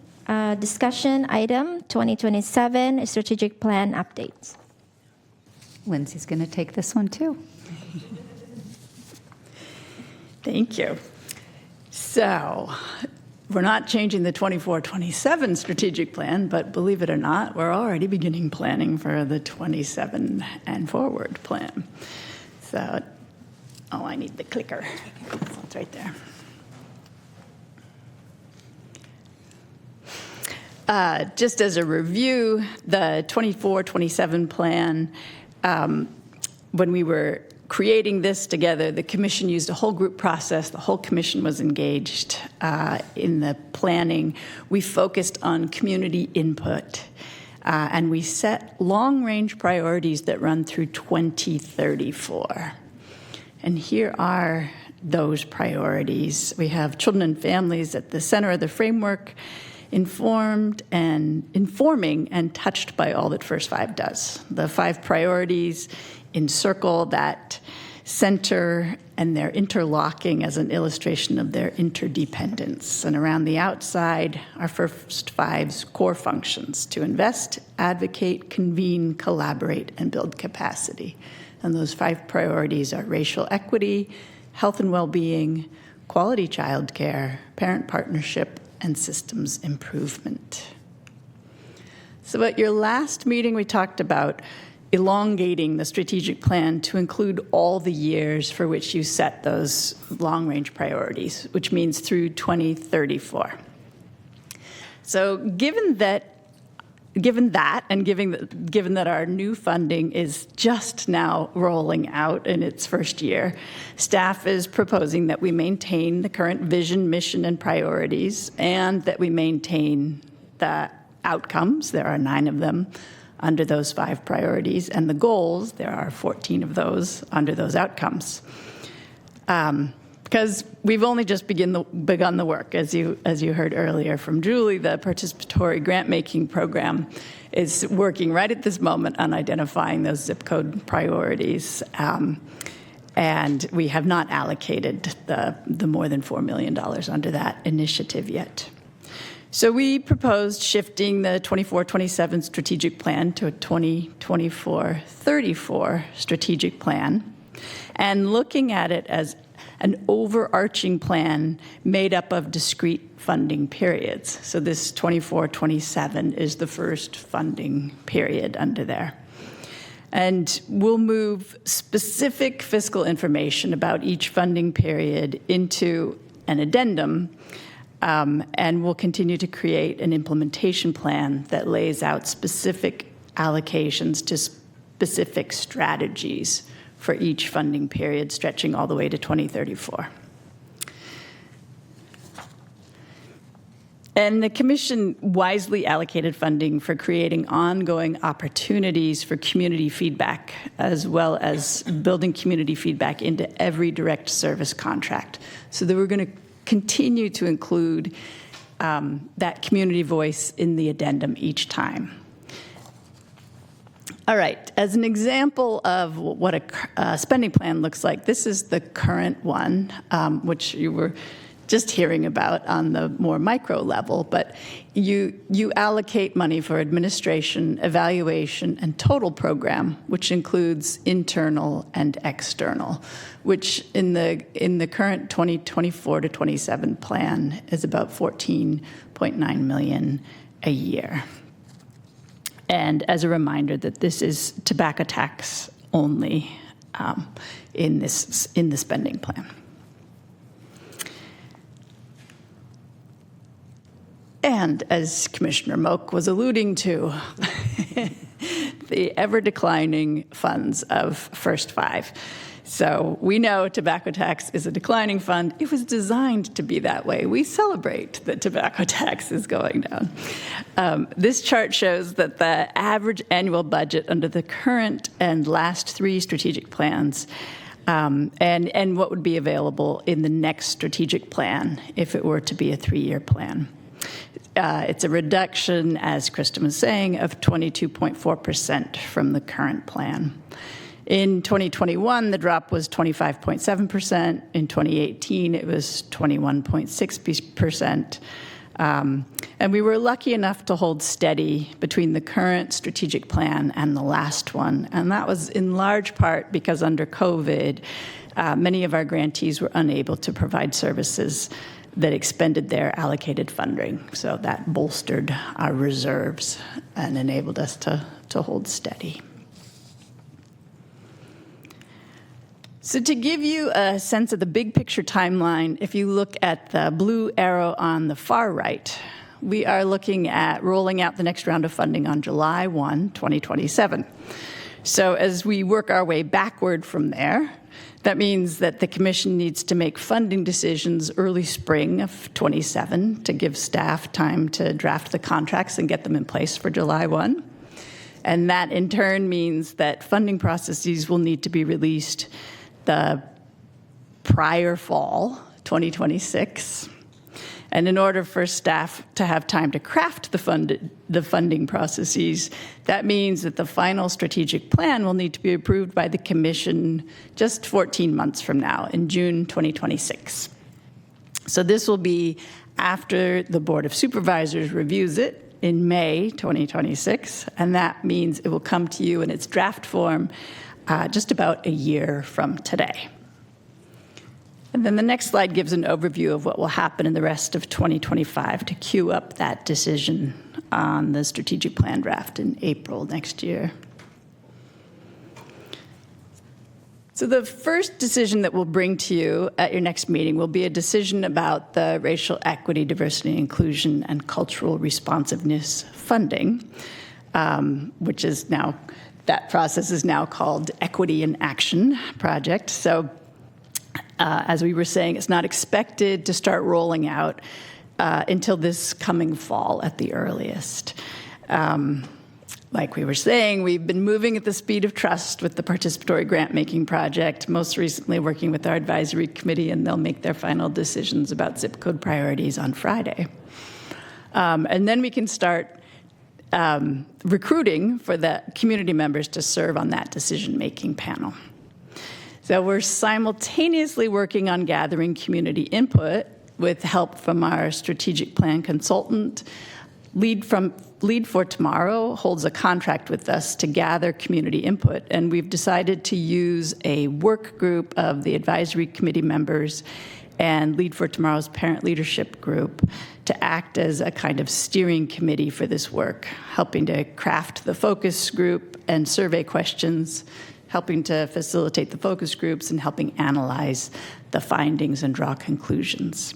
B: discussion item 2027 strategic plan updates.
G: Lindsay's going to take this one too.
L: Thank you. So, we're not changing the 24-27 strategic plan, but believe it or not, we're already beginning planning for the 27 and forward plan. So, I need the clicker. It's right there. Just as a review, the 24-27 plan, when we were creating this together, the commission used a whole group process. The whole commission was engaged in the planning. We focused on community input, and we set long-range priorities that run through 2034. And here are those priorities. We have children and families at the center of the framework, informing and touched by all that First Five does. The 5 priorities encircle that center, and they're interlocking as an illustration of their interdependence. And around the outside are First Five's core functions: to invest, advocate, convene, collaborate, and build capacity. And those 5 priorities are racial equity, health and well-being, quality childcare, parent partnership, and systems improvement. So at your last meeting, we talked about elongating the strategic plan to include all the years for which you set those long-range priorities, which means through 2034. So given that, and given that our new funding is just now rolling out in its first year, staff is proposing that we maintain the current vision, mission, and priorities, and that we maintain the outcomes. There are 9 of them under those 5 priorities, and the goals, there are 14 of those under those outcomes. Because we've only just begun the work. As you heard earlier from Julie, the participatory grant-making program is working right at this moment on identifying those zip code priorities. And we have not allocated the more than $4 million under that initiative yet. So we proposed shifting the 24-27 strategic plan to a 2024-34 strategic plan, and looking at it as an overarching plan made up of discrete funding periods. So this 24-27 is the first funding period under there. And we'll move specific fiscal information about each funding period into an addendum, and we'll continue to create an implementation plan that lays out specific allocations to specific strategies for each funding period, stretching all the way to 2034. And the Commission wisely allocated funding for creating ongoing opportunities for community feedback, as well as building community feedback into every direct service contract, so that we're going to continue to include that community voice in the addendum each time. All right, as an example of what a spending plan looks like, this is the current one, which you were just hearing about on the more micro level, but you allocate money for administration, evaluation, and total program, which includes internal and external, which in the current 2024 to 27 plan is about $14.9 million a year. And as a reminder that this is tobacco tax only in the spending plan. And as Commissioner Moak was alluding to, the ever-declining funds of First Five. So we know tobacco tax is a declining fund. It was designed to be that way. We celebrate that tobacco tax is going down. This chart shows that the average annual budget under the current and last 3 strategic plans and what would be available in the next strategic plan if it were to be a 3-year plan. It's a reduction, as Kristen was saying, of 22.4% from the current plan. In 2021, the drop was 25.7%. In 2018, it was 21.6%. And we were lucky enough to hold steady between the current strategic plan and the last one. And that was in large part because under COVID, many of our grantees were unable to provide services that expended their allocated funding. So that bolstered our reserves and enabled us to hold steady. So to give you a sense of the big picture timeline, if you look at the blue arrow on the far right, we are looking at rolling out the next round of funding on July 1, 2027. So as we work our way backward from there, that means that the Commission needs to make funding decisions early spring of 27 to give staff time to draft the contracts and get them in place for July 1. And that in turn means that funding processes will need to be released the prior fall, 2026. And in order for staff to have time to craft the funding processes, that means that the final strategic plan will need to be approved by the Commission just 14 months from now, in June 2026. So this will be after the Board of Supervisors reviews it in May 2026, and that means it will come to you in its draft form just about a year from today. And then the next slide gives an overview of what will happen in the rest of 2025 to queue up that decision on the strategic plan draft in April next year. So the first decision that we'll bring to you at your next meeting will be a decision about the racial equity, diversity, inclusion, and cultural responsiveness funding, which is now, that process is now called Equity in Action Project. So as we were saying, it's not expected to start rolling out until this coming fall at the earliest. Like we were saying, we've been moving at the speed of trust with the participatory grant-making project, most recently working with our advisory committee, and they'll make their final decisions about zip code priorities on Friday. And then we can start recruiting for the community members to serve on that decision-making panel. So we're simultaneously working on gathering community input with help from our strategic plan consultant. Lead for Tomorrow holds a contract with us to gather community input, and we've decided to use a work group of the advisory committee members and Lead for Tomorrow's parent leadership group to act as a kind of steering committee for this work, helping to craft the focus group and survey questions, helping to facilitate the focus groups, and helping analyze the findings and draw conclusions.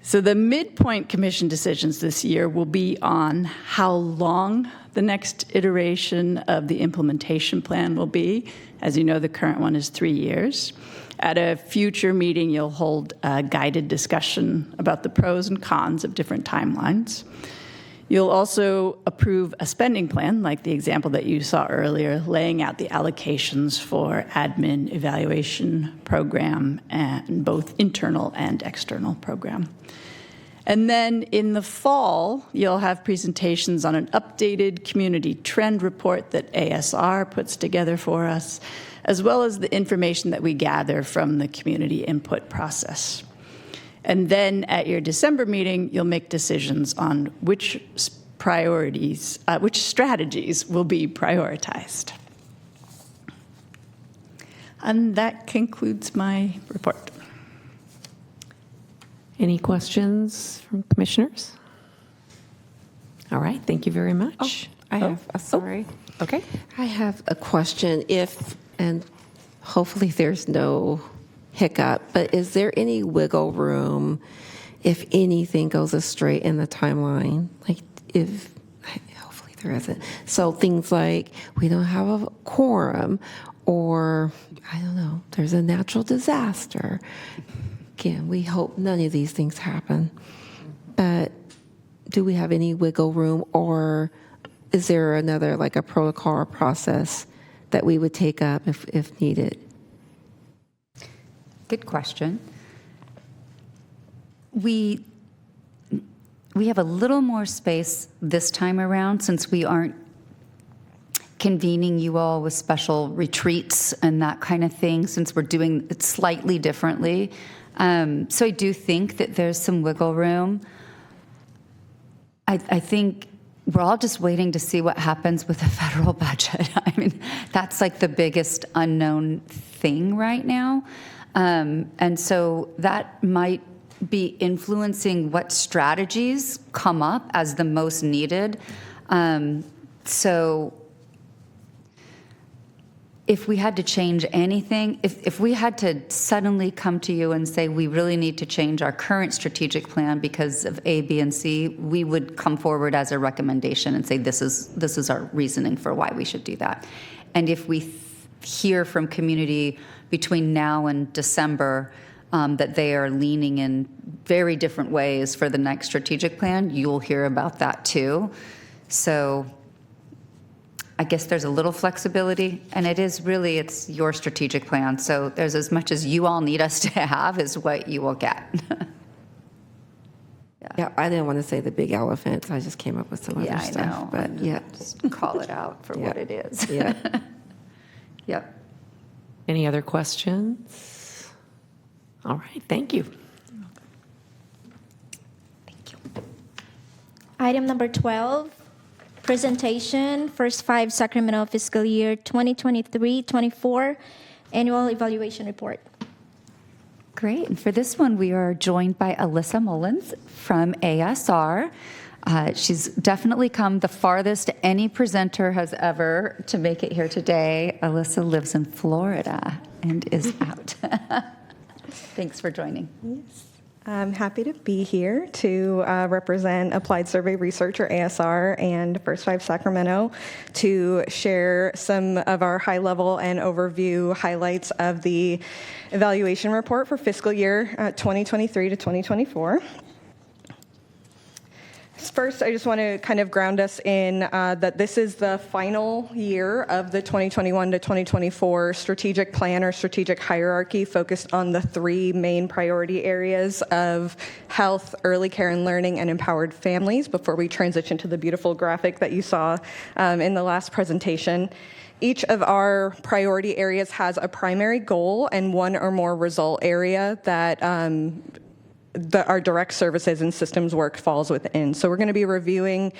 L: So the midpoint commission decisions this year will be on how long the next iteration of the implementation plan will be. As you know, the current one is 3 years. At a future meeting, you'll hold a guided discussion about the pros and cons of different timelines. You'll also approve a spending plan, like the example that you saw earlier, laying out the allocations for admin evaluation program and both internal and external program. And then in the fall, you'll have presentations on an updated community trend report that ASR puts together for us, as well as the information that we gather from the community input process. And then at your December meeting, you'll make decisions on which strategies will be prioritized. And that concludes my report.
A: Any questions from commissioners? All right, thank you very much.
J: I have, sorry.
A: Okay.
J: I have a question. And hopefully there's no hiccup, but is there any wiggle room if anything goes astray in the timeline, like if, hopefully there isn't. So things like we don't have a quorum, or I don't know, there's a natural disaster. Again, we hope none of these things happen. But do we have any wiggle room, or is there another, like a protocol or process that we would take up if needed?
G: Good question. We have a little more space this time around since we aren't convening you all with special retreats and that kind of thing, since we're doing it slightly differently. So I do think that there's some wiggle room. I think we're all just waiting to see what happens with the federal budget. I mean, that's like the biggest unknown thing right now. And so that might be influencing what strategies come up as the most needed. So if we had to change anything, if we had to suddenly come to you and say we really need to change our current strategic plan because of A, B, and C, we would come forward as a recommendation and say this is our reasoning for why we should do that. And if we hear from community between now and December that they are leaning in very different ways for the next strategic plan, you'll hear about that too. So I guess there's a little flexibility, and it's your strategic plan. So there's as much as you all need us to have is what you will get.
J: Yeah, I didn't want to say the big elephant, so I just came up with some other stuff.
G: I know.
J: But yeah,
G: Just call it out for what it is.
J: Yeah.
G: Yep.
A: Any other questions? All right, thank you.
B: Item number 12, presentation, First Five Sacramento fiscal year 2023-24 annual evaluation report.
G: Great. And for this one, we are joined by Alyssa Mullins from ASR. She's definitely come the farthest any presenter has ever to make it here today. Alyssa lives in Florida and is out. Thanks for joining.
M: Yes. I'm happy to be here to represent Applied Survey Research, or ASR, and First Five Sacramento to share some of our high-level and overview highlights of the evaluation report for fiscal year 2023 to 2024. First, I just want to kind of ground us in that this is the final year of the 2021 to 2024 strategic plan or strategic hierarchy focused on the three main priority areas of health, early care and learning, and empowered families before we transition to the beautiful graphic that you saw in the last presentation. Each of our priority areas has a primary goal and one or more result area that our direct services and systems work falls within. So we're going to be reviewing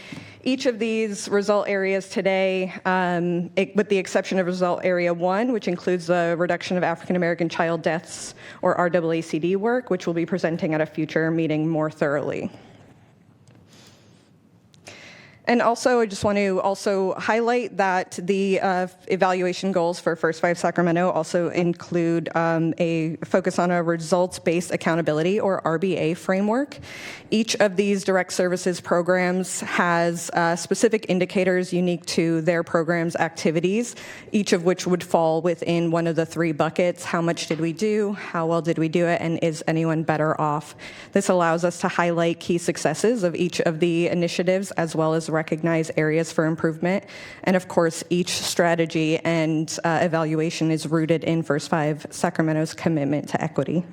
M: each of these result areas today, with the exception of result area 1, which includes the reduction of African American child deaths, or RAACD work, which we'll be presenting at a future meeting more thoroughly. And also, I just want to also highlight that the evaluation goals for First Five Sacramento also include a focus on a results-based accountability, or RBA, framework. Each of these direct services programs has specific indicators unique to their program's activities, each of which would fall within one of the three buckets: how much did we do, how well did we do it, and is anyone better off? This allows us to highlight key successes of each of the initiatives, as well as recognize areas for improvement. And of course, each strategy and evaluation is rooted in First Five Sacramento's commitment to equity.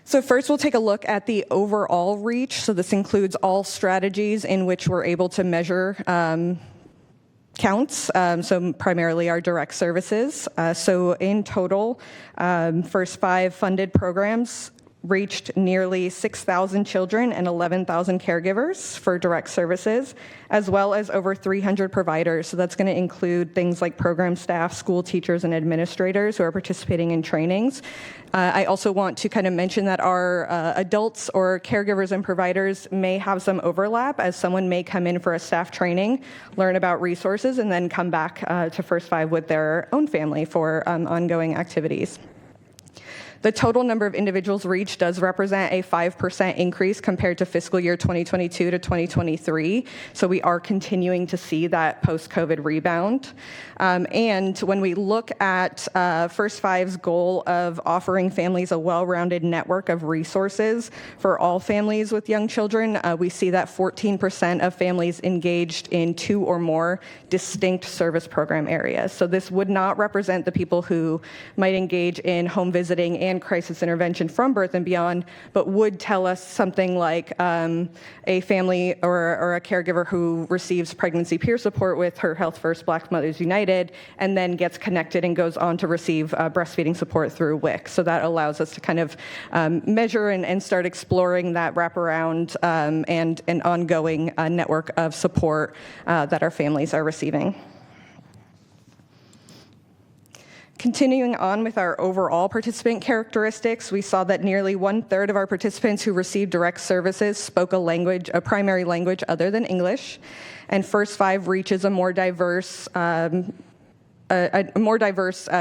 M: So first, we'll take a look at the overall reach. So this includes all strategies in which we're able to measure counts, so primarily our direct services. So in total, First Five funded programs reached nearly 6,000 children and 11,000 caregivers for direct services, as well as over 300 providers. So that's going to include things like program staff, school teachers, and administrators who are participating in trainings. I also want to kind of mention that our adults or caregivers and providers may have some overlap, as someone may come in for a staff training, learn about resources, and then come back to First Five with their own family for ongoing activities. The total number of individuals reached does represent a 5% increase compared to fiscal year 2022 to 2023. So we are continuing to see that post-COVID rebound. And when we look at First Five's goal of offering families a well-rounded network of resources for all families with young children, we see that 14% of families engaged in 2 or more distinct service program areas. So this would not represent the people who might engage in home visiting and crisis intervention from birth and beyond, but would tell us something like a family or a caregiver who receives pregnancy peer support with Her Health First Black Mothers United and then gets connected and goes on to receive breastfeeding support through WIC. So that allows us to kind of measure and start exploring that wraparound and an ongoing network of support that our families are receiving. Continuing on with our overall participant characteristics, we saw that nearly 1/3 of our participants who received direct services spoke a primary language other than English, and First Five reaches a more diverse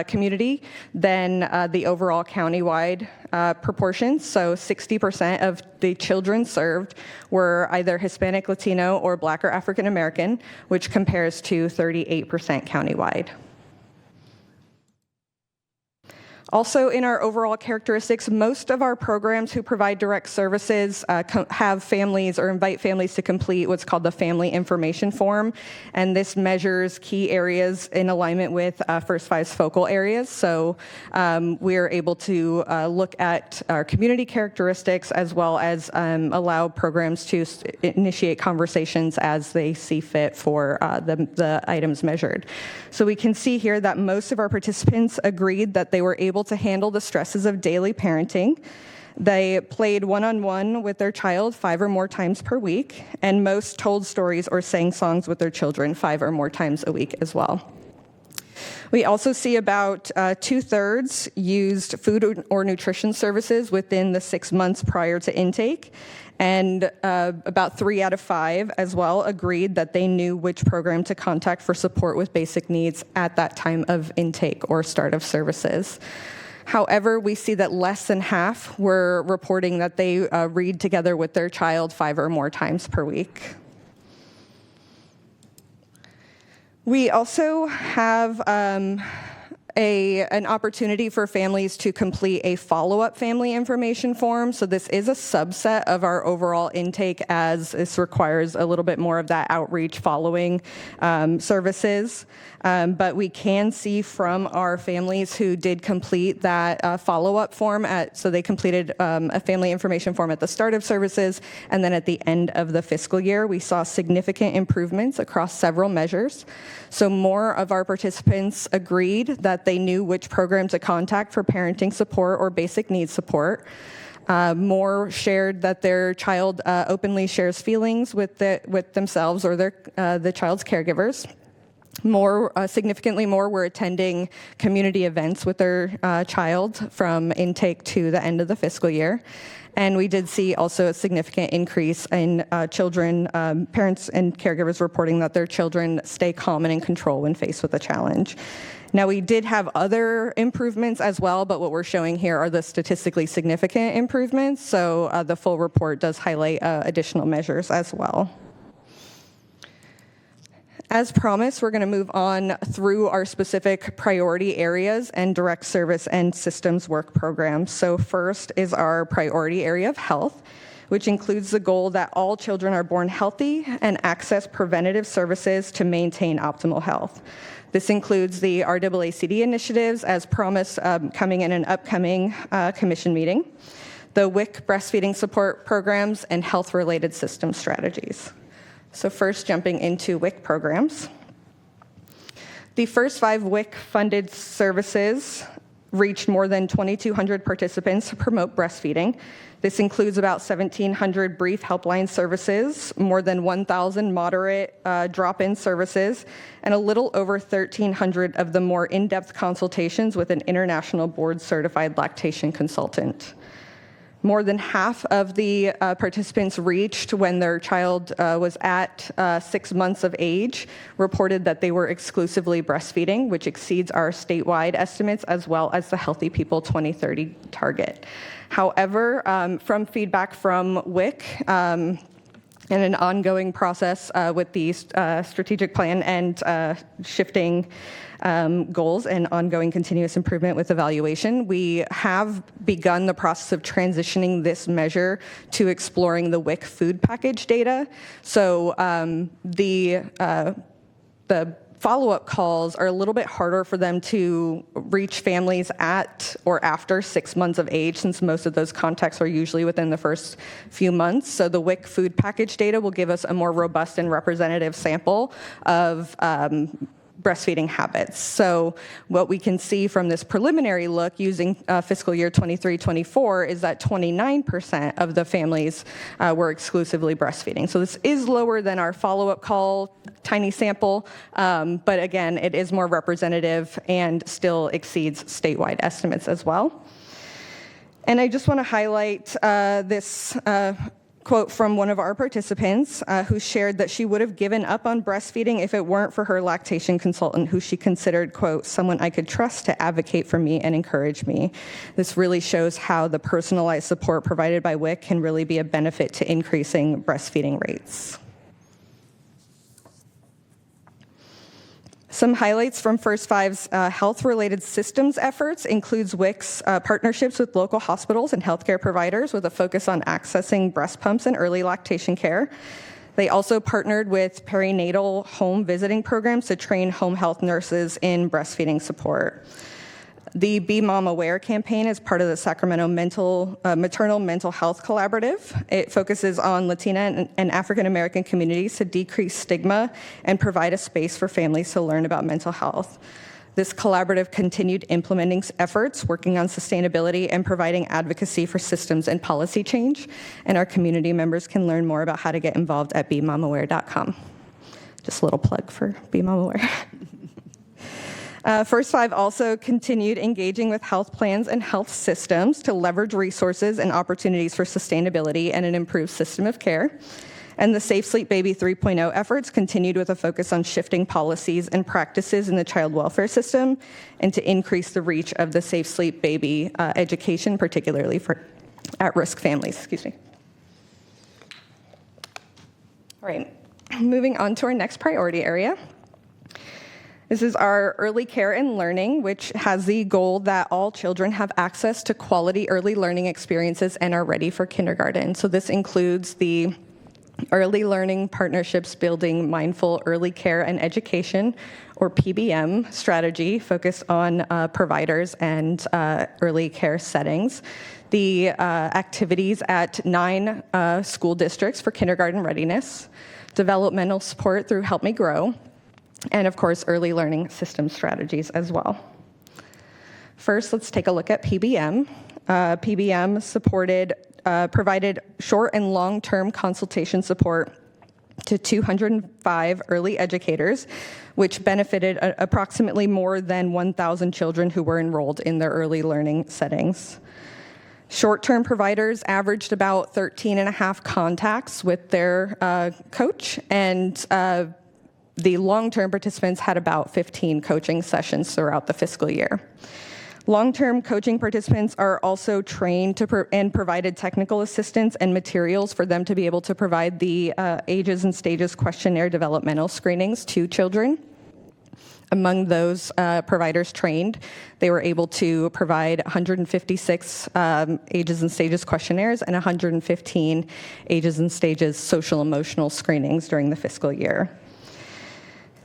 M: community than the overall countywide proportions. So 60% of the children served were either Hispanic, Latino, or Black or African American, which compares to 38% countywide. Also, in our overall characteristics, most of our programs who provide direct services have families or invite families to complete what's called the Family Information Form, and this measures key areas in alignment with First Five's focal areas. So we're able to look at our community characteristics as well as allow programs to initiate conversations as they see fit for the items measured. So we can see here that most of our participants agreed that they were able to handle the stresses of daily parenting. They played one-on-one with their child 5 or more times per week, and most told stories or sang songs with their children 5 or more times a week as well. We also see about 2/3 used food or nutrition services within the 6 months prior to intake, and about 3 out of 5 as well agreed that they knew which program to contact for support with basic needs at that time of intake or start of services. However, we see that less than half were reporting that they read together with their child 5 or more times per week. We also have an opportunity for families to complete a follow-up family information form. So this is a subset of our overall intake, as this requires a little bit more of that outreach following services. But we can see from our families who did complete that follow-up form, so they completed a family information form at the start of services, and then at the end of the fiscal year, we saw significant improvements across several measures. So more of our participants agreed that they knew which program to contact for parenting support or basic needs support. More shared that their child openly shares feelings with themselves or the child's caregivers. Significantly more were attending community events with their child from intake to the end of the fiscal year. And we did see also a significant increase in parents and caregivers reporting that their children stay calm and in control when faced with a challenge. Now, we did have other improvements as well, but what we're showing here are the statistically significant improvements. So the full report does highlight additional measures as well. As promised, we're going to move on through our specific priority areas and direct service and systems work programs. So first is our priority area of health, which includes the goal that all children are born healthy and access preventative services to maintain optimal health. This includes the RAACD initiatives, as promised, coming in an upcoming commission meeting, the WIC breastfeeding support programs, and health-related system strategies. So first, jumping into WIC programs. The First Five WIC-funded services reached more than 2,200 participants to promote breastfeeding. This includes about 1,700 brief helpline services, more than 1,000 moderate drop-in services, and a little over 1,300 of the more in-depth consultations with an international board-certified lactation consultant. More than half of the participants reached when their child was at 6 months of age reported that they were exclusively breastfeeding, which exceeds our statewide estimates as well as the Healthy People 2030 target. However, from feedback from WIC, and an ongoing process with the strategic plan and shifting goals and ongoing continuous improvement with evaluation, we have begun the process of transitioning this measure to exploring the WIC food package data. So the follow-up calls are a little bit harder for them to reach families at or after 6 months of age, since most of those contacts are usually within the first few months. So the WIC food package data will give us a more robust and representative sample of breastfeeding habits. So what we can see from this preliminary look using fiscal year 23-24 is that 29% of the families were exclusively breastfeeding. So this is lower than our follow-up call, tiny sample, but again, it is more representative and still exceeds statewide estimates as well. And I just want to highlight this quote from one of our participants who shared that she would have given up on breastfeeding if it weren't for her lactation consultant, who she considered, quote, someone I could trust to advocate for me and encourage me. This really shows how the personalized support provided by WIC can really be a benefit to increasing breastfeeding rates. Some highlights from First Five's health-related systems efforts includes WIC's partnerships with local hospitals and healthcare providers with a focus on accessing breast pumps and early lactation care. They also partnered with perinatal home visiting programs to train home health nurses in breastfeeding support. The Be Mom Aware campaign is part of the Sacramento Maternal Mental Health Collaborative. It focuses on Latina and African American communities to decrease stigma and provide a space for families to learn about mental health. This collaborative continued implementing efforts, working on sustainability and providing advocacy for systems and policy change. And our community members can learn more about how to get involved at BeMomAware.com. Just a little plug for Be Mom Aware. First Five also continued engaging with health plans and health systems to leverage resources and opportunities for sustainability and an improved system of care. And the Safe Sleep Baby 3.0 efforts continued with a focus on shifting policies and practices in the child welfare system and to increase the reach of the Safe Sleep Baby education, particularly for at-risk families. Excuse me. All right, moving on to our next priority area. This is our early care and learning, which has the goal that all children have access to quality early learning experiences and are ready for kindergarten. So this includes the Early Learning Partnerships Building Mindful Early Care and Education, or PBM, strategy focused on providers and early care settings. The activities at 9 school districts for kindergarten readiness, developmental support through Help Me Grow, and of course, early learning system strategies as well. First, let's take a look at PBM. PBM provided short and long-term consultation support to 205 early educators, which benefited approximately more than 1,000 children who were enrolled in their early learning settings. Short-term providers averaged about 13.5 contacts with their coach, and the long-term participants had about 15 coaching sessions throughout the fiscal year. Long-term coaching participants are also trained and provided technical assistance and materials for them to be able to provide the ages and stages questionnaire developmental screenings to children. Among those providers trained, they were able to provide 156 ages and stages questionnaires and 115 ages and stages social emotional screenings during the fiscal year.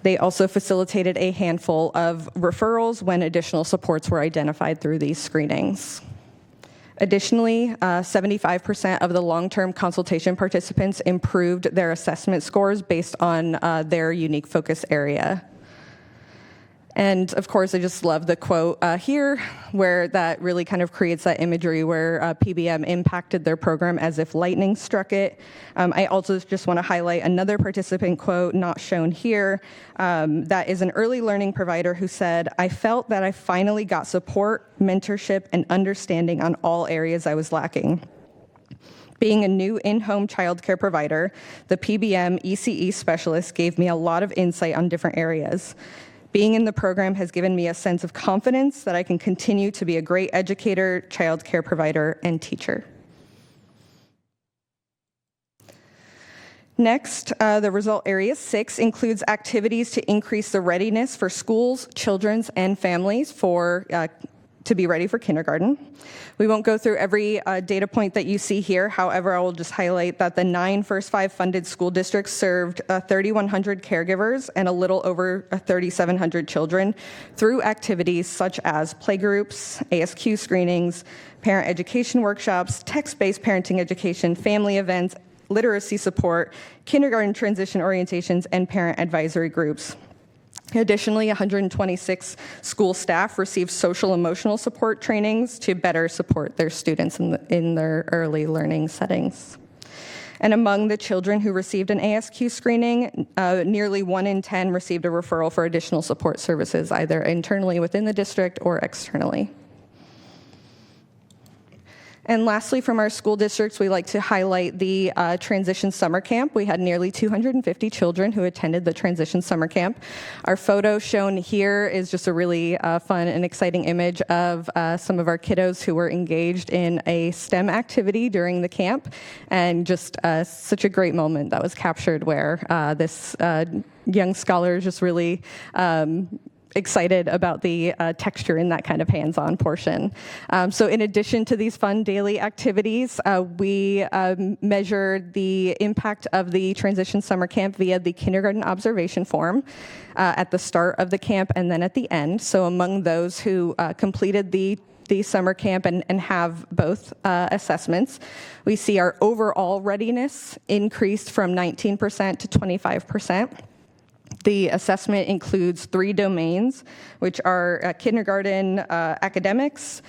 M: They also facilitated a handful of referrals when additional supports were identified through these screenings. Additionally, 75% of the long-term consultation participants improved their assessment scores based on their unique focus area. And of course, I just love the quote here, where that really kind of creates that imagery where PBM impacted their program as if lightning struck it. I also just want to highlight another participant quote, not shown here, that is an early learning provider who said, "I felt that I finally got support, mentorship, and understanding on all areas I was lacking. Being a new in-home childcare provider, the PBM ECE specialist gave me a lot of insight on different areas. Being in the program has given me a sense of confidence that I can continue to be a great educator, childcare provider, and teacher. Next, the result area 6 includes activities to increase the readiness for schools, children's, and families to be ready for kindergarten. We won't go through every data point that you see here. However, I will just highlight that the 9 First 5 funded school districts served 3,100 caregivers and a little over 3,700 children through activities such as playgroups, ASQ screenings, parent education workshops, text-based parenting education, family events, literacy support, kindergarten transition orientations, and parent advisory groups. Additionally, 126 school staff received social emotional support trainings to better support their students in their early learning settings. And among the children who received an ASQ screening, nearly 1 in 10 received a referral for additional support services, either internally within the district or externally. And lastly, from our school districts, we like to highlight the Transition Summer Camp. We had nearly 250 children who attended the Transition Summer Camp. Our photo shown here is just a really fun and exciting image of some of our kiddos who were engaged in a STEM activity during the camp, and just such a great moment that was captured where this young scholar is just really excited about the texture in that kind of hands-on portion. So in addition to these fun daily activities, we measured the impact of the Transition Summer Camp via the kindergarten observation form at the start of the camp and then at the end. So among those who completed the summer camp and have both assessments, we see our overall readiness increased from 19% to 25%. The assessment includes 3 domains, which are kindergarten academics,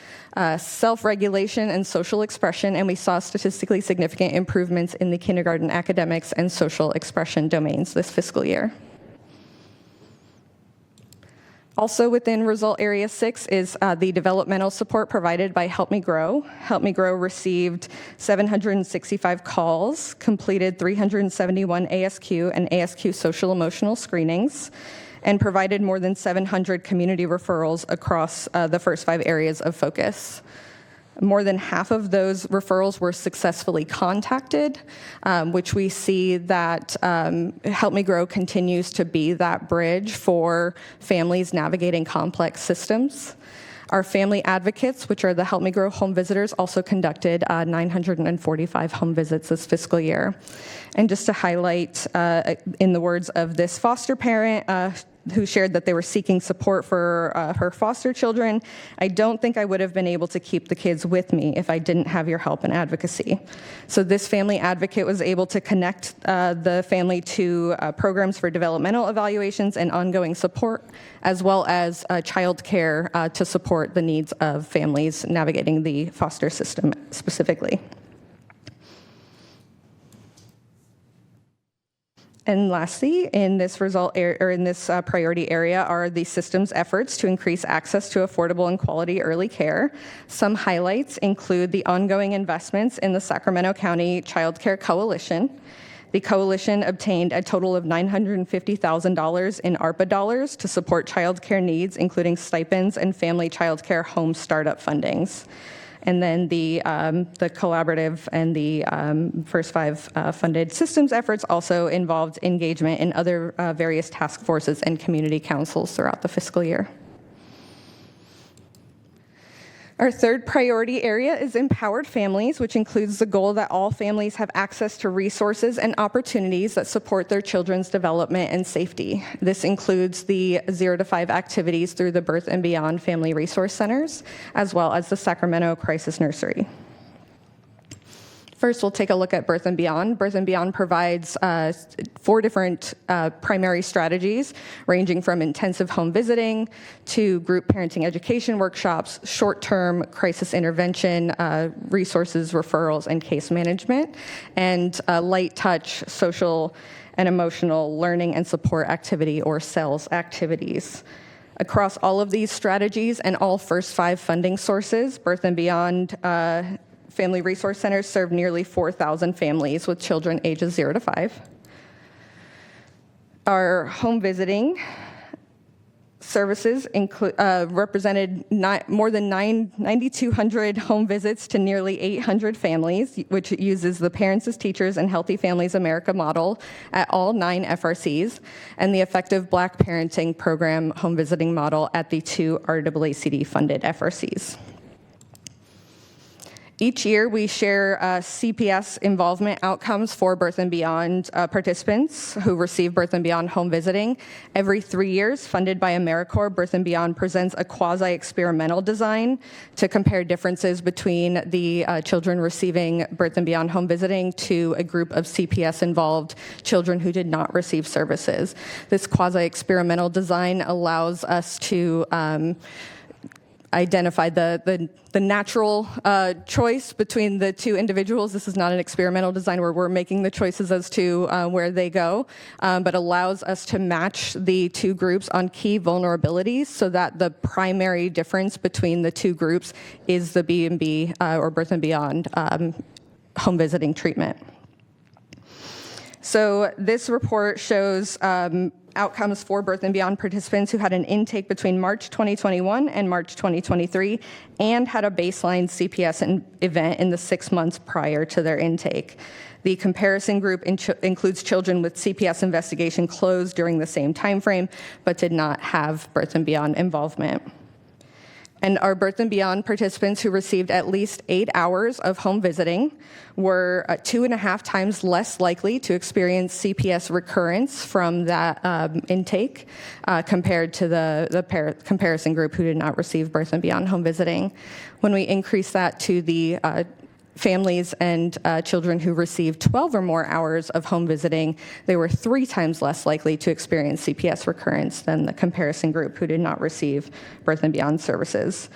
M: self-regulation, and social expression, and we saw statistically significant improvements in the kindergarten academics and social expression domains this fiscal year. Also within result area 6 is the developmental support provided by Help Me Grow. Help Me Grow received 765 calls, completed 371 ASQ and ASQ social emotional screenings, and provided more than 700 community referrals across the first 5 areas of focus. More than half of those referrals were successfully contacted, which we see that Help Me Grow continues to be that bridge for families navigating complex systems. Our family advocates, which are the Help Me Grow home visitors, also conducted 945 home visits this fiscal year. And just to highlight, in the words of this foster parent, who shared that they were seeking support for her foster children, I don't think I would have been able to keep the kids with me if I didn't have your help and advocacy. So this family advocate was able to connect the family to programs for developmental evaluations and ongoing support, as well as child care to support the needs of families navigating the foster system specifically. And lastly, in this priority area are the system's efforts to increase access to affordable and quality early care. Some highlights include the ongoing investments in the Sacramento County Child Care Coalition. The coalition obtained a total of $950,000 in ARPA dollars to support child care needs, including stipends and family child care home startup fundings. And then the collaborative and the First 5 funded systems efforts also involved engagement in other various task forces and community councils throughout the fiscal year. Our third priority area is empowered families, which includes the goal that all families have access to resources and opportunities that support their children's development and safety. This includes the 0 to 5 activities through the Birth and Beyond Family Resource Centers, as well as the Sacramento Crisis Nursery. First, we'll take a look at Birth and Beyond. Birth and Beyond provides 4 different primary strategies, ranging from intensive home visiting to group parenting education workshops, short-term crisis intervention, resources, referrals, and case management, and light-touch social and emotional learning and support activity, or CELS activities. Across all of these strategies and all First 5 funding sources, Birth and Beyond Family Resource Centers serve nearly 4,000 families with children ages 0 to 5. Our home visiting services represented more than 9,200 home visits to nearly 800 families, which uses the Parents as Teachers and Healthy Families America model at all 9 FRCs, and the Effective Black Parenting Program home visiting model at the 2 RAACD-funded FRCs. Each year, we share CPS involvement outcomes for Birth and Beyond participants who receive Birth and Beyond home visiting. Every 3 years, funded by AmeriCorps, Birth and Beyond presents a quasi-experimental design to compare differences between the children receiving Birth and Beyond home visiting to a group of CPS-involved children who did not receive services. This quasi-experimental design allows us to identify the natural choice between the 2 individuals. This is not an experimental design where we're making the choices as to where they go, but allows us to match the 2 groups on key vulnerabilities so that the primary difference between the 2 groups is the B&B or Birth and Beyond home visiting treatment. So this report shows outcomes for Birth and Beyond participants who had an intake between March 2021 and March 2023 and had a baseline CPS event in the 6 months prior to their intake. The comparison group includes children with CPS investigation closed during the same timeframe, but did not have Birth and Beyond involvement. And our Birth and Beyond participants who received at least 8 hours of home visiting were 2.5 times less likely to experience CPS recurrence from that intake compared to the comparison group who did not receive Birth and Beyond home visiting. When we increase that to the families and children who received 12 or more hours of home visiting, they were 3 times less likely to experience CPS recurrence than the comparison group who did not receive Birth and Beyond services.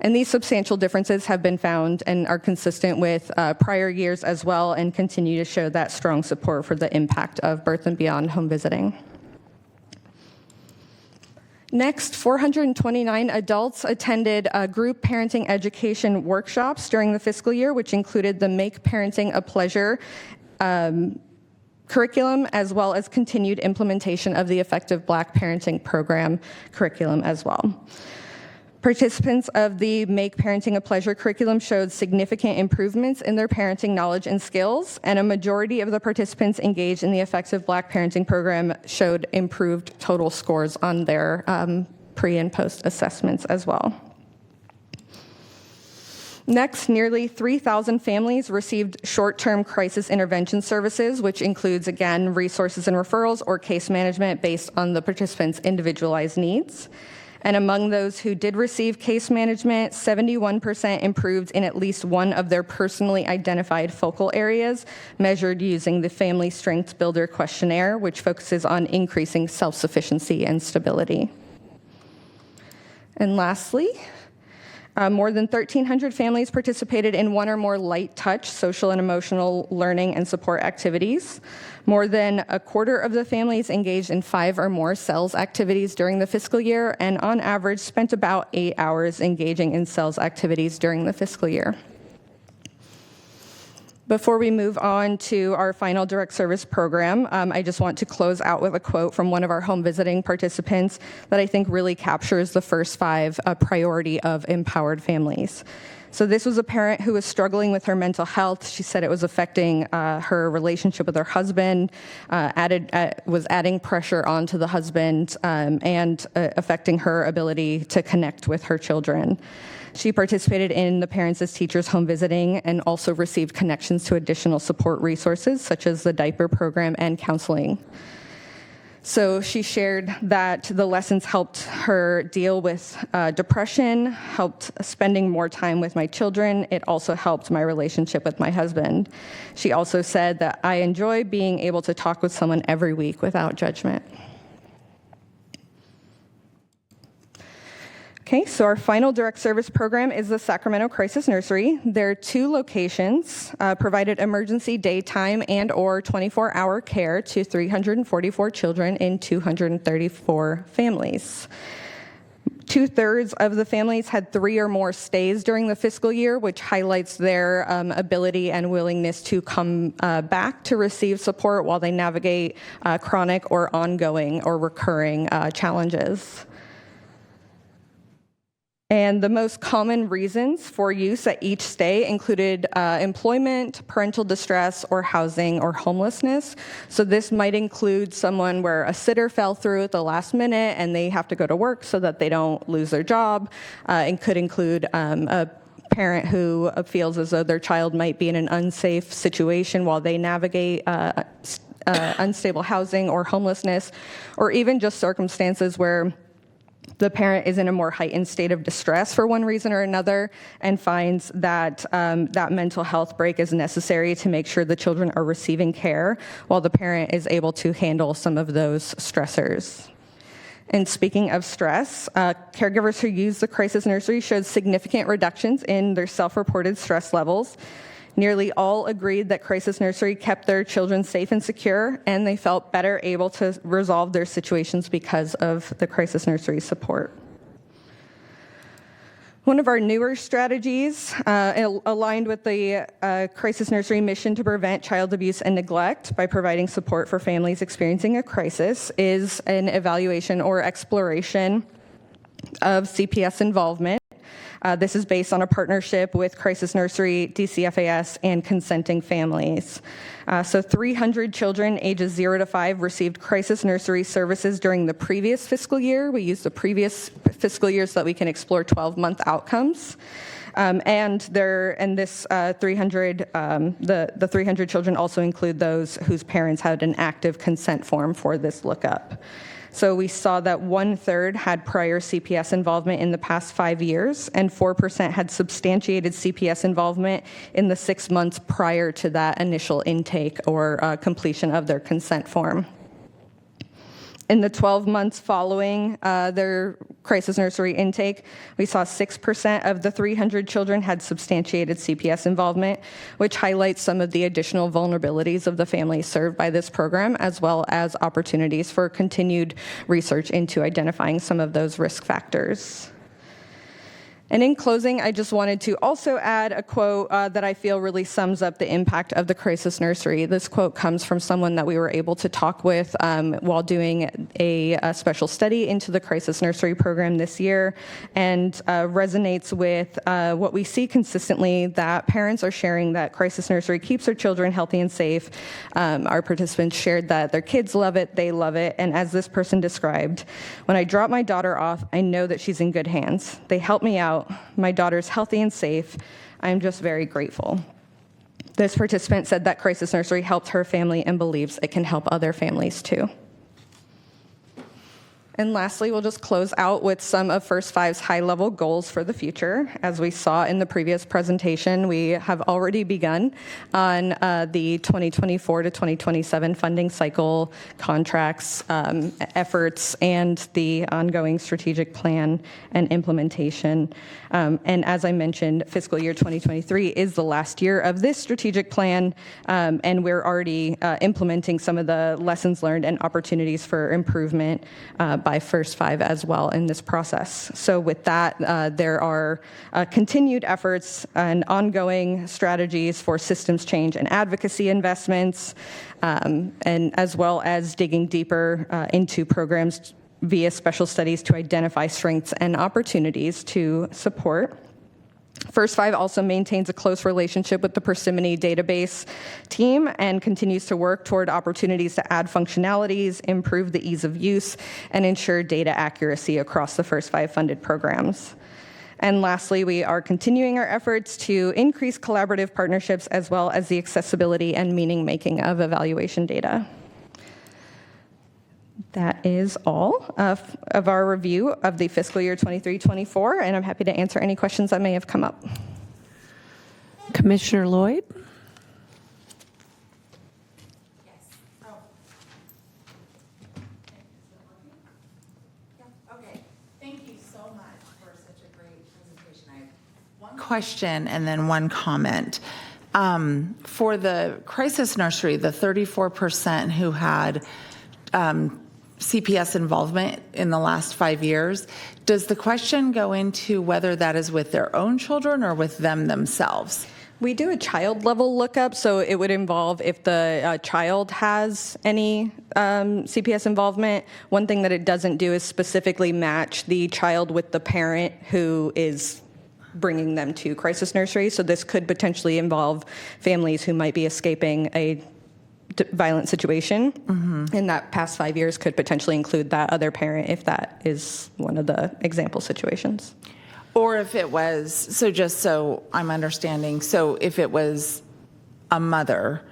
M: And these substantial differences have been found and are consistent with prior years as well, and continue to show that strong support for the impact of Birth and Beyond home visiting. Next, 429 adults attended group parenting education workshops during the fiscal year, which included the Make Parenting a Pleasure curriculum, as well as continued implementation of the Effective Black Parenting Program curriculum as well. Participants of the Make Parenting a Pleasure curriculum showed significant improvements in their parenting knowledge and skills, and a majority of the participants engaged in the Effective Black Parenting Program showed improved total scores on their pre- and post-assessments as well. Next, nearly 3,000 families received short-term crisis intervention services, which includes, again, resources and referrals or case management based on the participants' individualized needs. And among those who did receive case management, 71% improved in at least one of their personally identified focal areas, measured using the Family Strengths Builder questionnaire, which focuses on increasing self-sufficiency and stability. And lastly, more than 1,300 families participated in one or more light touch social and emotional learning and support activities. More than a quarter of the families engaged in 5 or more CELS activities during the fiscal year, and on average spent about 8 hours engaging in CELS activities during the fiscal year. Before we move on to our final direct service program, I just want to close out with a quote from one of our home visiting participants that I think really captures the first 5 priority of empowered families. So this was a parent who was struggling with her mental health. She said it was affecting her relationship with her husband, was adding pressure onto the husband, and affecting her ability to connect with her children. She participated in the Parents as Teachers home visiting and also received connections to additional support resources such as the diaper program and counseling. So she shared that the lessons helped her deal with depression, helped spending more time with my children. It also helped my relationship with my husband. She also said that I enjoy being able to talk with someone every week without judgment. Okay, so our final direct service program is the Sacramento Crisis Nursery. There are 2 locations, provided emergency daytime and or 24-hour care to 344 children in 234 families. 2/3 of the families had 3 or more stays during the fiscal year, which highlights their ability and willingness to come back to receive support while they navigate chronic or ongoing or recurring challenges. And the most common reasons for use at each stay included employment, parental distress, or housing or homelessness. So this might include someone where a sitter fell through at the last minute and they have to go to work so that they don't lose their job. It could include a parent who feels as though their child might be in an unsafe situation while they navigate unstable housing or homelessness, or even just circumstances where the parent is in a more heightened state of distress for one reason or another and finds that that mental health break is necessary to make sure the children are receiving care while the parent is able to handle some of those stressors. And speaking of stress, caregivers who use the crisis nursery showed significant reductions in their self-reported stress levels. Nearly all agreed that crisis nursery kept their children safe and secure, and they felt better able to resolve their situations because of the crisis nursery support. One of our newer strategies, aligned with the crisis nursery mission to prevent child abuse and neglect by providing support for families experiencing a crisis, is an evaluation or exploration of CPS involvement. This is based on a partnership with Crisis Nursery, DCFAS, and consenting families. So 300 children ages 0 to 5 received crisis nursery services during the previous fiscal year. We used the previous fiscal year so that we can explore 12-month outcomes. And this 300, the 300 children also include those whose parents had an active consent form for this lookup. So we saw that 1/3 had prior CPS involvement in the past 5 years, and 4% had substantiated CPS involvement in the 6 months prior to that initial intake or completion of their consent form. In the 12 months following their crisis nursery intake, we saw 6% of the 300 children had substantiated CPS involvement, which highlights some of the additional vulnerabilities of the families served by this program, as well as opportunities for continued research into identifying some of those risk factors. And in closing, I just wanted to also add a quote that I feel really sums up the impact of the crisis nursery. This quote comes from someone that we were able to talk with while doing a special study into the crisis nursery program this year, and resonates with what we see consistently, that parents are sharing that crisis nursery keeps their children healthy and safe. Our participants shared that their kids love it, they love it, and as this person described, when I drop my daughter off, I know that she's in good hands. They help me out. My daughter's healthy and safe. I'm just very grateful. This participant said that crisis nursery helped her family and believes it can help other families too. And lastly, we'll just close out with some of First Five's high-level goals for the future. As we saw in the previous presentation, we have already begun on the 2024 to 2027 funding cycle contracts, efforts, and the ongoing strategic plan and implementation. And as I mentioned, fiscal year 2023 is the last year of this strategic plan, and we're already implementing some of the lessons learned and opportunities for improvement by First Five as well in this process. So with that, there are continued efforts and ongoing strategies for systems change and advocacy investments, and as well as digging deeper into programs via special studies to identify strengths and opportunities to support. First Five also maintains a close relationship with the Persimmon database team and continues to work toward opportunities to add functionalities, improve the ease of use, and ensure data accuracy across the First Five funded programs. And lastly, we are continuing our efforts to increase collaborative partnerships as well as the accessibility and meaning making of evaluation data. That is all of our review of the fiscal year 23-24, and I'm happy to answer any questions that may have come up.
A: Commissioner Lloyd?
N: Okay, thank you so much for such a great presentation. I have one question and then one comment. For the crisis nursery, the 34% who had CPS involvement in the last 5 years. Does the question go into whether that is with their own children or with them themselves?
M: We do a child level lookup, so it would involve if the child has any CPS involvement. One thing that it doesn't do is specifically match the child with the parent who is bringing them to crisis nursery. So this could potentially involve families who might be escaping a violent situation. And that past 5 years could potentially include that other parent if that is one of the example situations.
N: Or if it was, so just so I'm understanding, so if it was a mother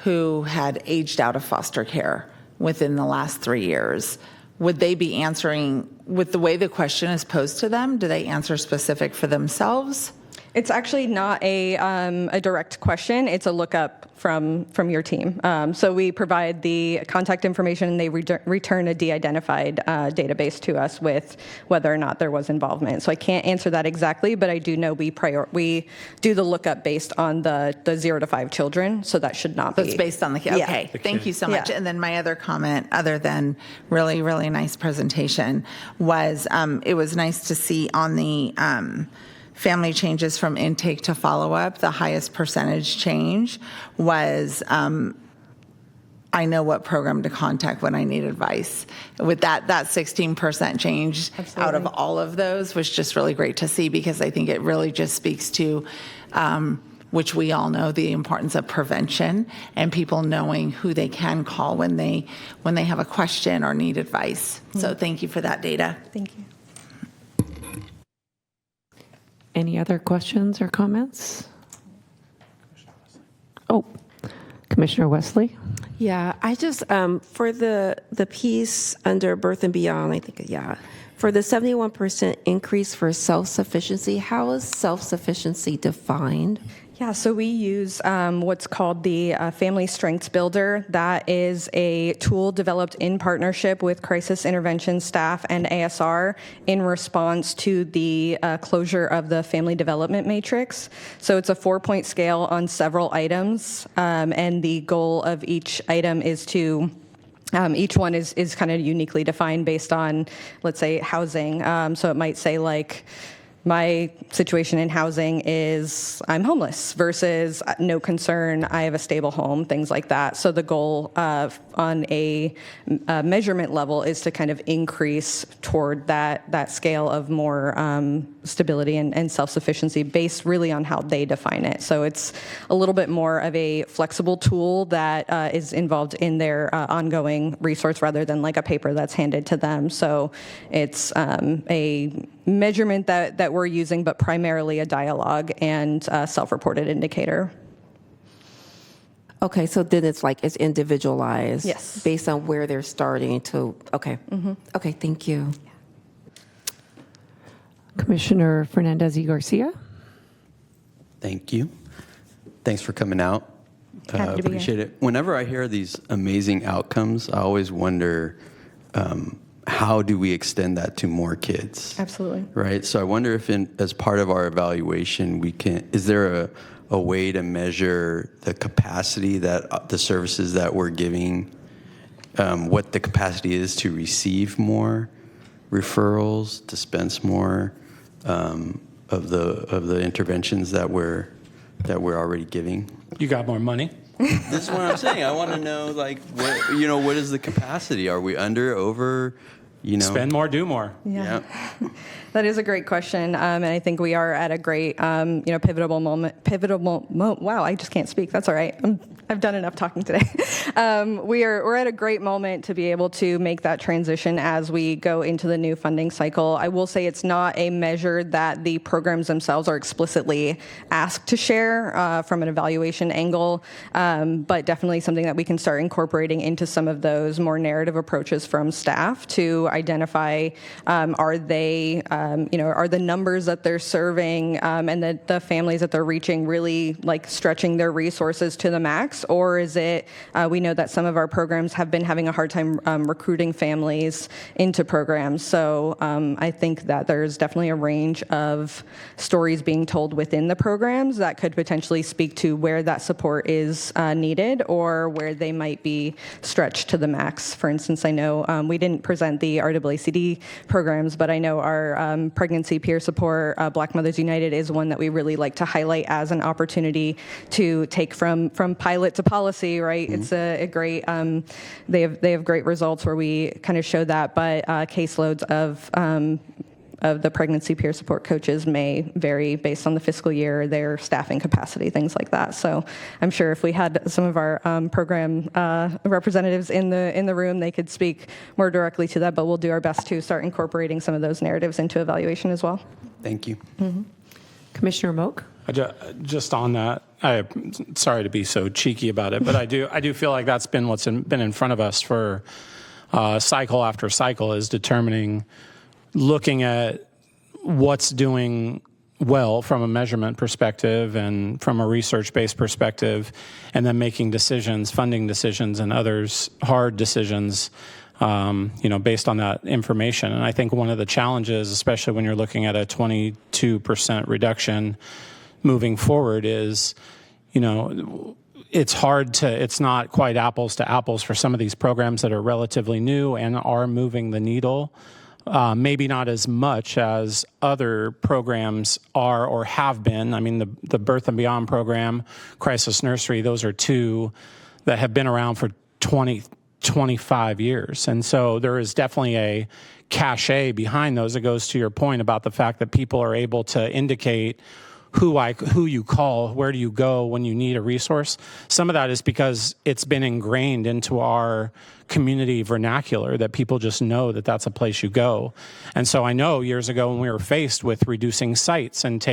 N: who had aged out of foster care within the last 3 years, would they be answering, with the way the question is posed to them, do they answer specific for themselves?
M: It's actually not a direct question. It's a lookup from your team. So we provide the contact information, and they return a de-identified database to us with whether or not there was involvement. So I can't answer that exactly, but I do know we do the lookup based on the 0 to 5 children. So that should not be.
N: So it's based on the kid.
M: Yeah.
N: Okay, thank you so much.
M: Yeah.
N: And then my other comment, other than really, really nice presentation, was it was nice to see on the family changes from intake to follow-up, the highest percentage change was I know what program to contact when I need advice. With that 16% change out of all of those was just really great to see, because I think it really just speaks to, which we all know, the importance of prevention and people knowing who they can call when they have a question or need advice. So thank you for that data.
M: Thank you.
A: Any other questions or comments? Oh, Commissioner Wesley?
J: Yeah, I just, for the piece under birth and beyond, I think, yeah, for the 71% increase for self-sufficiency, how is self-sufficiency defined?
M: Yeah, so we use what's called the Family Strengths Builder. That is a tool developed in partnership with crisis intervention staff and ASR in response to the closure of the family development matrix. So it's a 4-point scale on several items, and the goal of each item is to each one is kind of uniquely defined based on, let's say, housing. So it might say like, my situation in housing is I'm homeless versus no concern, I have a stable home, things like that. So the goal on a measurement level is to kind of increase toward that scale of more stability and self-sufficiency based really on how they define it. So it's a little bit more of a flexible tool that is involved in their ongoing resource rather than like a paper that's handed to them. So it's a measurement that we're using, but primarily a dialogue and self-reported indicator.
J: Okay, so then it's individualized.
M: Yes.
J: Based on where they're starting to, okay. Okay, thank you.
A: Commissioner Fernandez y Garcia?
D: Thank you. Thanks for coming out.
M: Happy to be
D: Appreciate it. Whenever I hear these amazing outcomes, I always wonder, how do we extend that to more kids?
M: Absolutely.
D: Right. So I wonder if, as part of our evaluation, is there a way to measure the capacity that the services that we're giving, what the capacity is to receive more referrals, dispense more of the interventions that we're already giving?
E: You got more money?
D: This is what I'm saying. I want to know, like, what is the capacity? Are we under, over,
E: Spend more, do more.
M: Yeah. That is a great question, and I think we are at a great, pivotal moment. Wow, I just can't speak. That's all right. I've done enough talking today. We're at a great moment to be able to make that transition as we go into the new funding cycle. I will say it's not a measure that the programs themselves are explicitly asked to share from an evaluation angle, but definitely something that we can start incorporating into some of those more narrative approaches from staff to identify are the numbers that they're serving and the families that they're reaching really like stretching their resources to the max, max, or is it we know that some of our programs have been having a hard time recruiting families into programs. So I think that there's definitely a range of stories being told within the programs that could potentially speak to where that support is needed or where they might be stretched to the max. For instance, I know we didn't present the RAACD programs, but I know our pregnancy peer support, Black Mothers United, is one that we really like to highlight as an opportunity to take from pilot to policy, right? It's a great, they have great results where we kind of show that, but caseloads of the pregnancy peer support coaches may vary based on the fiscal year, their staffing capacity, things like that. So I'm sure if we had some of our program representatives in the room, they could speak more directly to that, but we'll do our best to start incorporating some of those narratives into evaluation as well.
D: Thank you.
A: Commissioner Moak?
E: Just on that, I'm sorry to be so cheeky about it, but I do feel like that's been what's been in front of us for cycle after cycle, is looking at what's doing well from a measurement perspective and from a research-based perspective, and then making decisions, funding decisions, and others hard decisions, based on that information. And I think one of the challenges, especially when you're looking at a 22% reduction moving forward, is, it's not quite apples to apples for some of these programs that are relatively new and are moving the needle. Maybe not as much as other programs are or have been. I mean, the Birth and Beyond program, Crisis Nursery, those are two that have been around for 25 years. And so there is definitely a cachet behind those. It goes to your point about the fact that people are able to indicate who you call, where do you go when you need a resource. Some of that is because it's been ingrained into our community vernacular that people just know that that's a place you go. And so I know years ago when we were faced with reducing sites and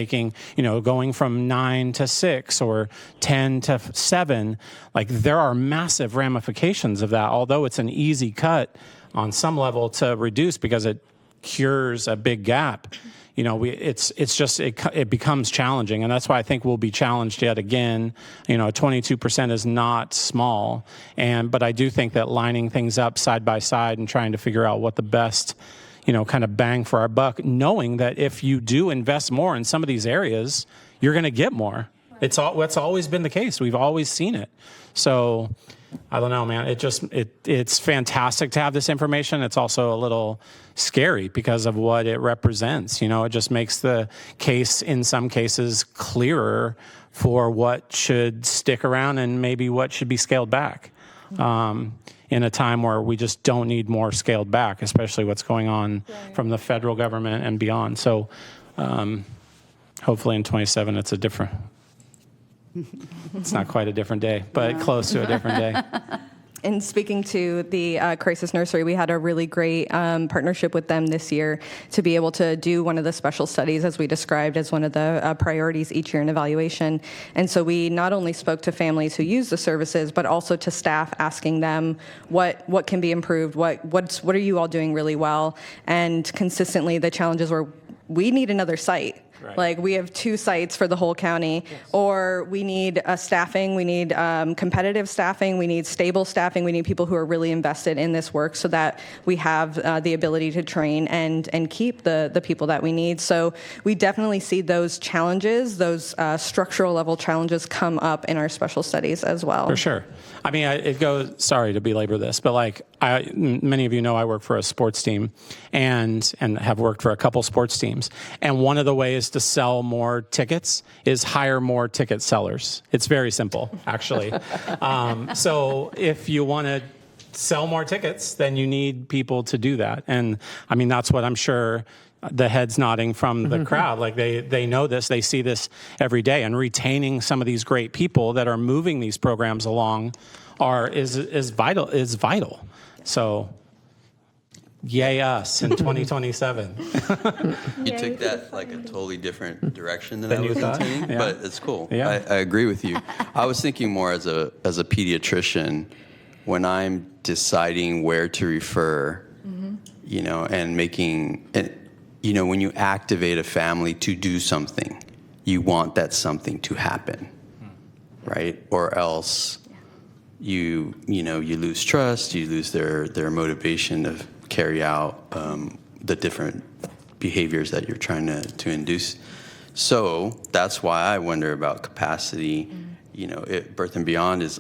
E: going from 9 to 6 or 10 to 7, like there are massive ramifications of that, although it's an easy cut on some level to reduce because it cures a big gap. It becomes challenging, and that's why I think we'll be challenged yet again. 22% is not small, but I do think that lining things up side by side and trying to figure out what the best, kind of bang for our buck, knowing that if you do invest more in some of these areas, you're going to get more. It's always been the case. We've always seen it. So I don't know, man. It's fantastic to have this information. It's also a little scary because of what it represents. It just makes the case in some cases clearer for what should stick around and maybe what should be scaled back in a time where we just don't need more scaled back, especially what's going on from the federal government and beyond. So hopefully in 27 it's a different... It's not quite a different day, but close to a different day.
M: In speaking to the Crisis Nursery, we had a really great partnership with them this year to be able to do one of the special studies, as we described as one of the priorities each year in evaluation. And so we not only spoke to families who use the services, but also to staff, asking them what can be improved, what are you all doing really well, and consistently the challenges were, we need another site. Right. Like we have 2 sites for the whole county, or we need staffing, we need competitive staffing, we need stable staffing, we need people who are really invested in this work so that we have the ability to train and keep the people that we need. So we definitely see those challenges, those structural level challenges come up in our special studies as well.
E: For sure. I mean, it goes, sorry to belabor this, but many of you know I work for a sports team and have worked for a couple sports teams. And one of the ways to sell more tickets is hire more ticket sellers. It's very simple, actually. So if you want to sell more tickets, then you need people to do that. And I mean, that's what I'm sure the heads nodding from the crowd, like they know this, they see this every day, and retaining some of these great people that are moving these programs along is vital. So yay us in 2027.
D: You took that like a totally different direction than I was intending,
E: yeah.
D: But it's cool.
E: Yeah.
D: I agree with you. I was thinking more as a pediatrician when I'm deciding where to refer, and making it. When you activate a family to do something, you want that something to happen, right? Or else you lose trust, you lose their motivation to carry out the different behaviors that you're trying to induce. So that's why I wonder about capacity. Birth and Beyond is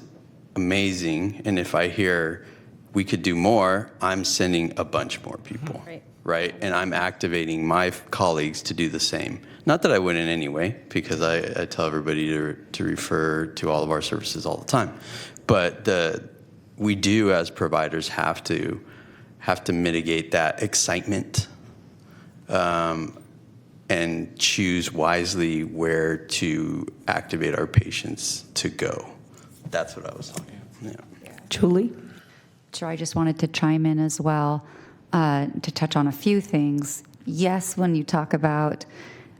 D: amazing, and if I hear we could do more, I'm sending a bunch more people, right? And I'm activating my colleagues to do the same. Not that I wouldn't anyway, because I tell everybody to refer to all of our services all the time. But we do, as providers, have to mitigate that excitement and choose wisely where to activate our patients to go. That's what I was talking about. Yeah.
A: Julie?
G: Sure, I just wanted to chime in as well to touch on a few things. Yes, when you talk about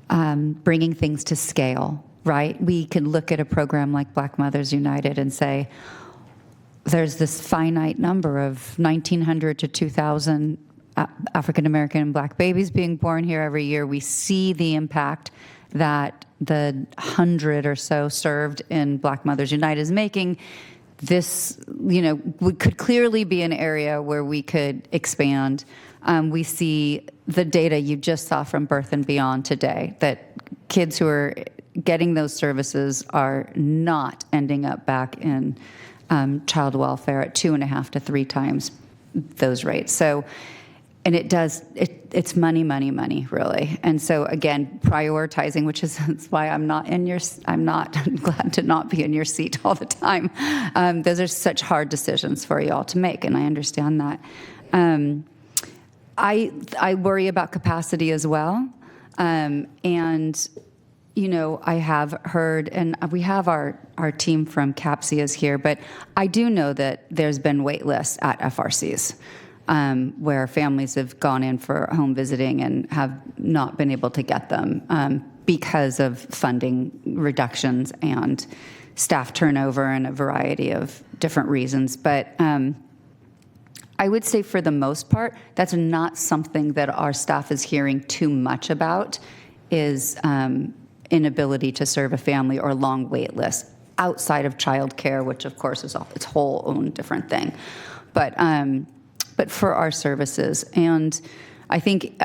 G: bringing things to scale, right? We can look at a program like Black Mothers United and say, there's this finite number of 1,900 to 2,000 African American and Black babies being born here every year. We see the impact that the 100 or so served in Black Mothers United is making. This, could clearly be an area where we could expand. We see the data you just saw from Birth and Beyond today, that kids who are getting those services are not ending up back in child welfare at 2.5 to 3 times those rates. So, and it's money, really. And so again, prioritizing, which is that's why I'm not glad to not be in your seat all the time. Those are such hard decisions for you all to make, and I understand that. I worry about capacity as well. And I have heard, and we have our team from CAPCIA's here, but I do know that there's been wait lists at FRCs. Where families have gone in for home visiting and have not been able to get them because of funding reductions and staff turnover and a variety of different reasons. But I would say for the most part, that's not something that our staff is hearing too much about, is inability to serve a family or long wait lists outside of childcare, which of course is its whole own different thing. But for our services. And I think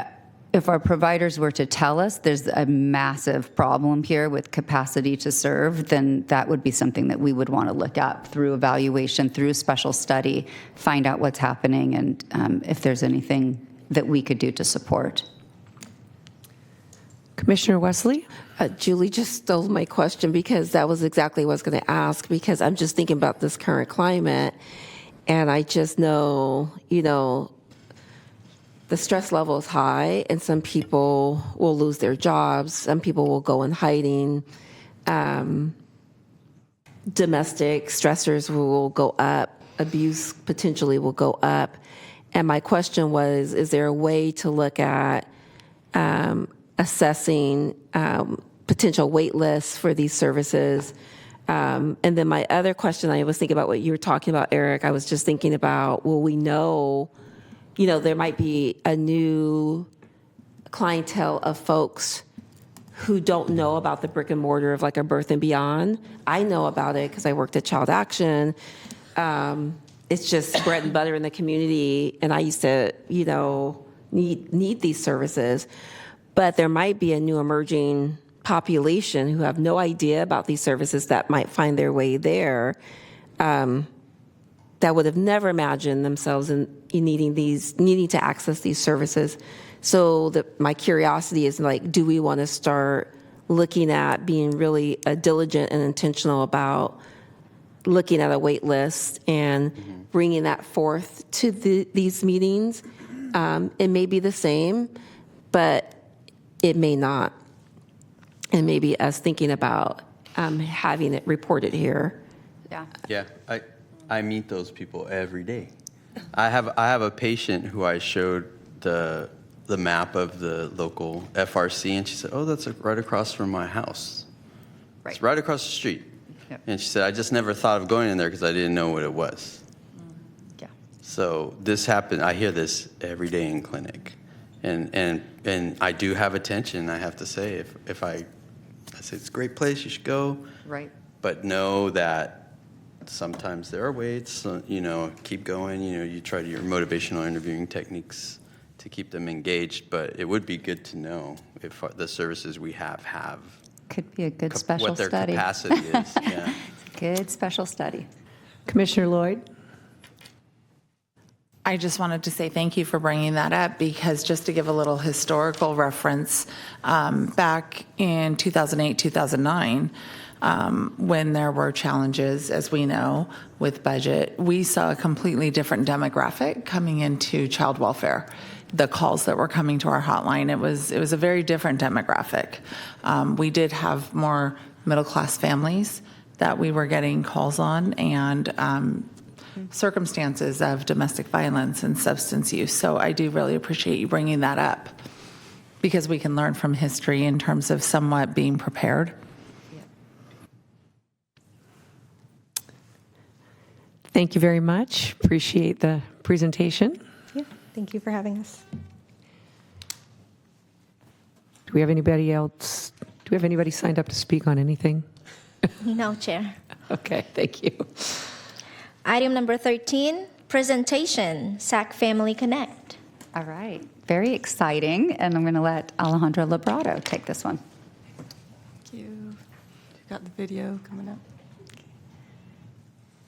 G: if our providers were to tell us there's a massive problem here with capacity to serve, then that would be something that we would want to look at through evaluation, through special study, find out what's happening, and if there's anything that we could do to support.
A: Commissioner Wesley?
J: Julie just stole my question, because that was exactly what I was going to ask, because I'm just thinking about this current climate. And I just know, the stress level is high, and some people will lose their jobs. Some people will go in hiding. Domestic stressors will go up. Abuse potentially will go up. And my question was, is there a way to look at assessing potential wait lists for these services? And then my other question, I was thinking about what you were talking about, Eric. I was just thinking about, will we know, there might be a new clientele of folks who don't know about the brick and mortar of like a Birth and Beyond. I know about it because I worked at Child Action. It's just bread and butter in the community, and I used to, need these services. But there might be a new emerging population who have no idea about these services that might find their way there, that would have never imagined themselves in needing to access these services. So my curiosity is like, do we want to start looking at being really diligent and intentional about looking at a wait list and bringing that forth to these meetings? It may be the same, but it may not. And maybe us thinking about having it reported here.
D: Yeah, I meet those people every day. I have a patient who I showed the map of the local FRC, and she said, "Oh, that's right across from my house. Right. It's right across the street." Yep. And she said, "I just never thought of going in there because I didn't know what it was."
G: Yeah.
D: So this happened. I hear this every day in clinic, and I do have attention. I have to say, if I say it's a great place, you should go.
G: Right.
D: But know that sometimes there are waits, keep going, you try your motivational interviewing techniques to keep them engaged, but it would be good to know if the services we have
G: Could be a good special
D: what their
G: study.
D: capacity is. Yeah.
G: Good special study.
A: Commissioner Lloyd?
N: I just wanted to say thank you for bringing that up, because just to give a little historical reference, back in 2008, 2009, when there were challenges, as we know, with budget, we saw a completely different demographic coming into child welfare. The calls that were coming to our hotline, it was a very different demographic. We did have more middle-class families that we were getting calls on, and circumstances of domestic violence and substance use. So I do really appreciate you bringing that up, because we can learn from history in terms of somewhat being prepared.
A: Thank you very much. Appreciate the presentation.
O: Yeah, thank you for having us.
A: Do we have anybody else? Do we have anybody signed up to speak on anything?
B: No, Chair.
A: Okay, thank you.
B: Item number 13, presentation, SAC Family Connect.
G: All right. Very exciting. And I'm going to let Alejandra Labrado take this one.
P: Thank you. You got the video coming up?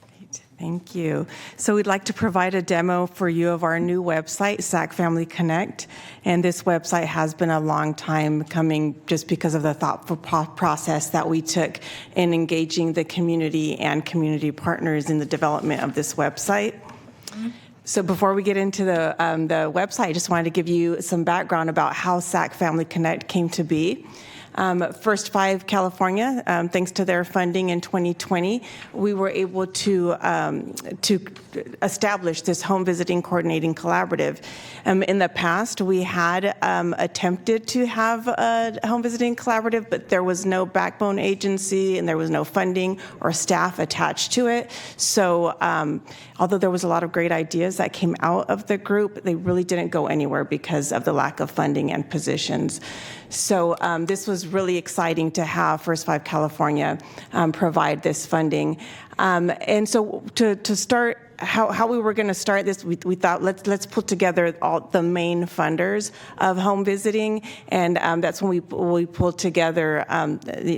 P: Great. Thank you. So we'd like to provide a demo for you of our new website, SAC Family Connect. And this website has been a long time coming, just because of the thoughtful process that we took in engaging the community and community partners in the development of this website. So before we get into the website, I just wanted to give you some background about how SAC Family Connect came to be. First Five California, thanks to their funding in 2020, we were able to establish this home visiting coordinating collaborative. In the past, we had attempted to have a home visiting collaborative, but there was no backbone agency and there was no funding or staff attached to it. So although there was a lot of great ideas that came out of the group, they really didn't go anywhere because of the lack of funding and positions. So this was really exciting to have First Five California provide this funding. And so to start, how we were going to start this, we thought let's put together all the main funders of home visiting, and that's when we pulled together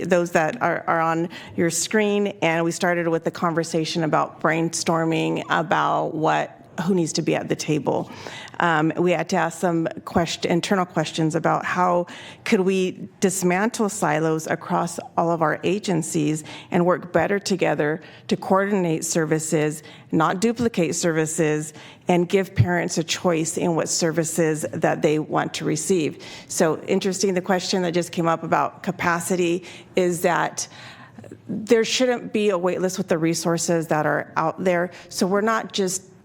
P: those that are on your screen, and we started with the conversation about brainstorming about who needs to be at the table. We had to ask some internal questions about how could we dismantle silos across all of our agencies and work better together to coordinate services, not duplicate services, and give parents a choice in what services that they want to receive. So interesting, the question that just came up about capacity is that there shouldn't be a wait list with the resources that are out there. So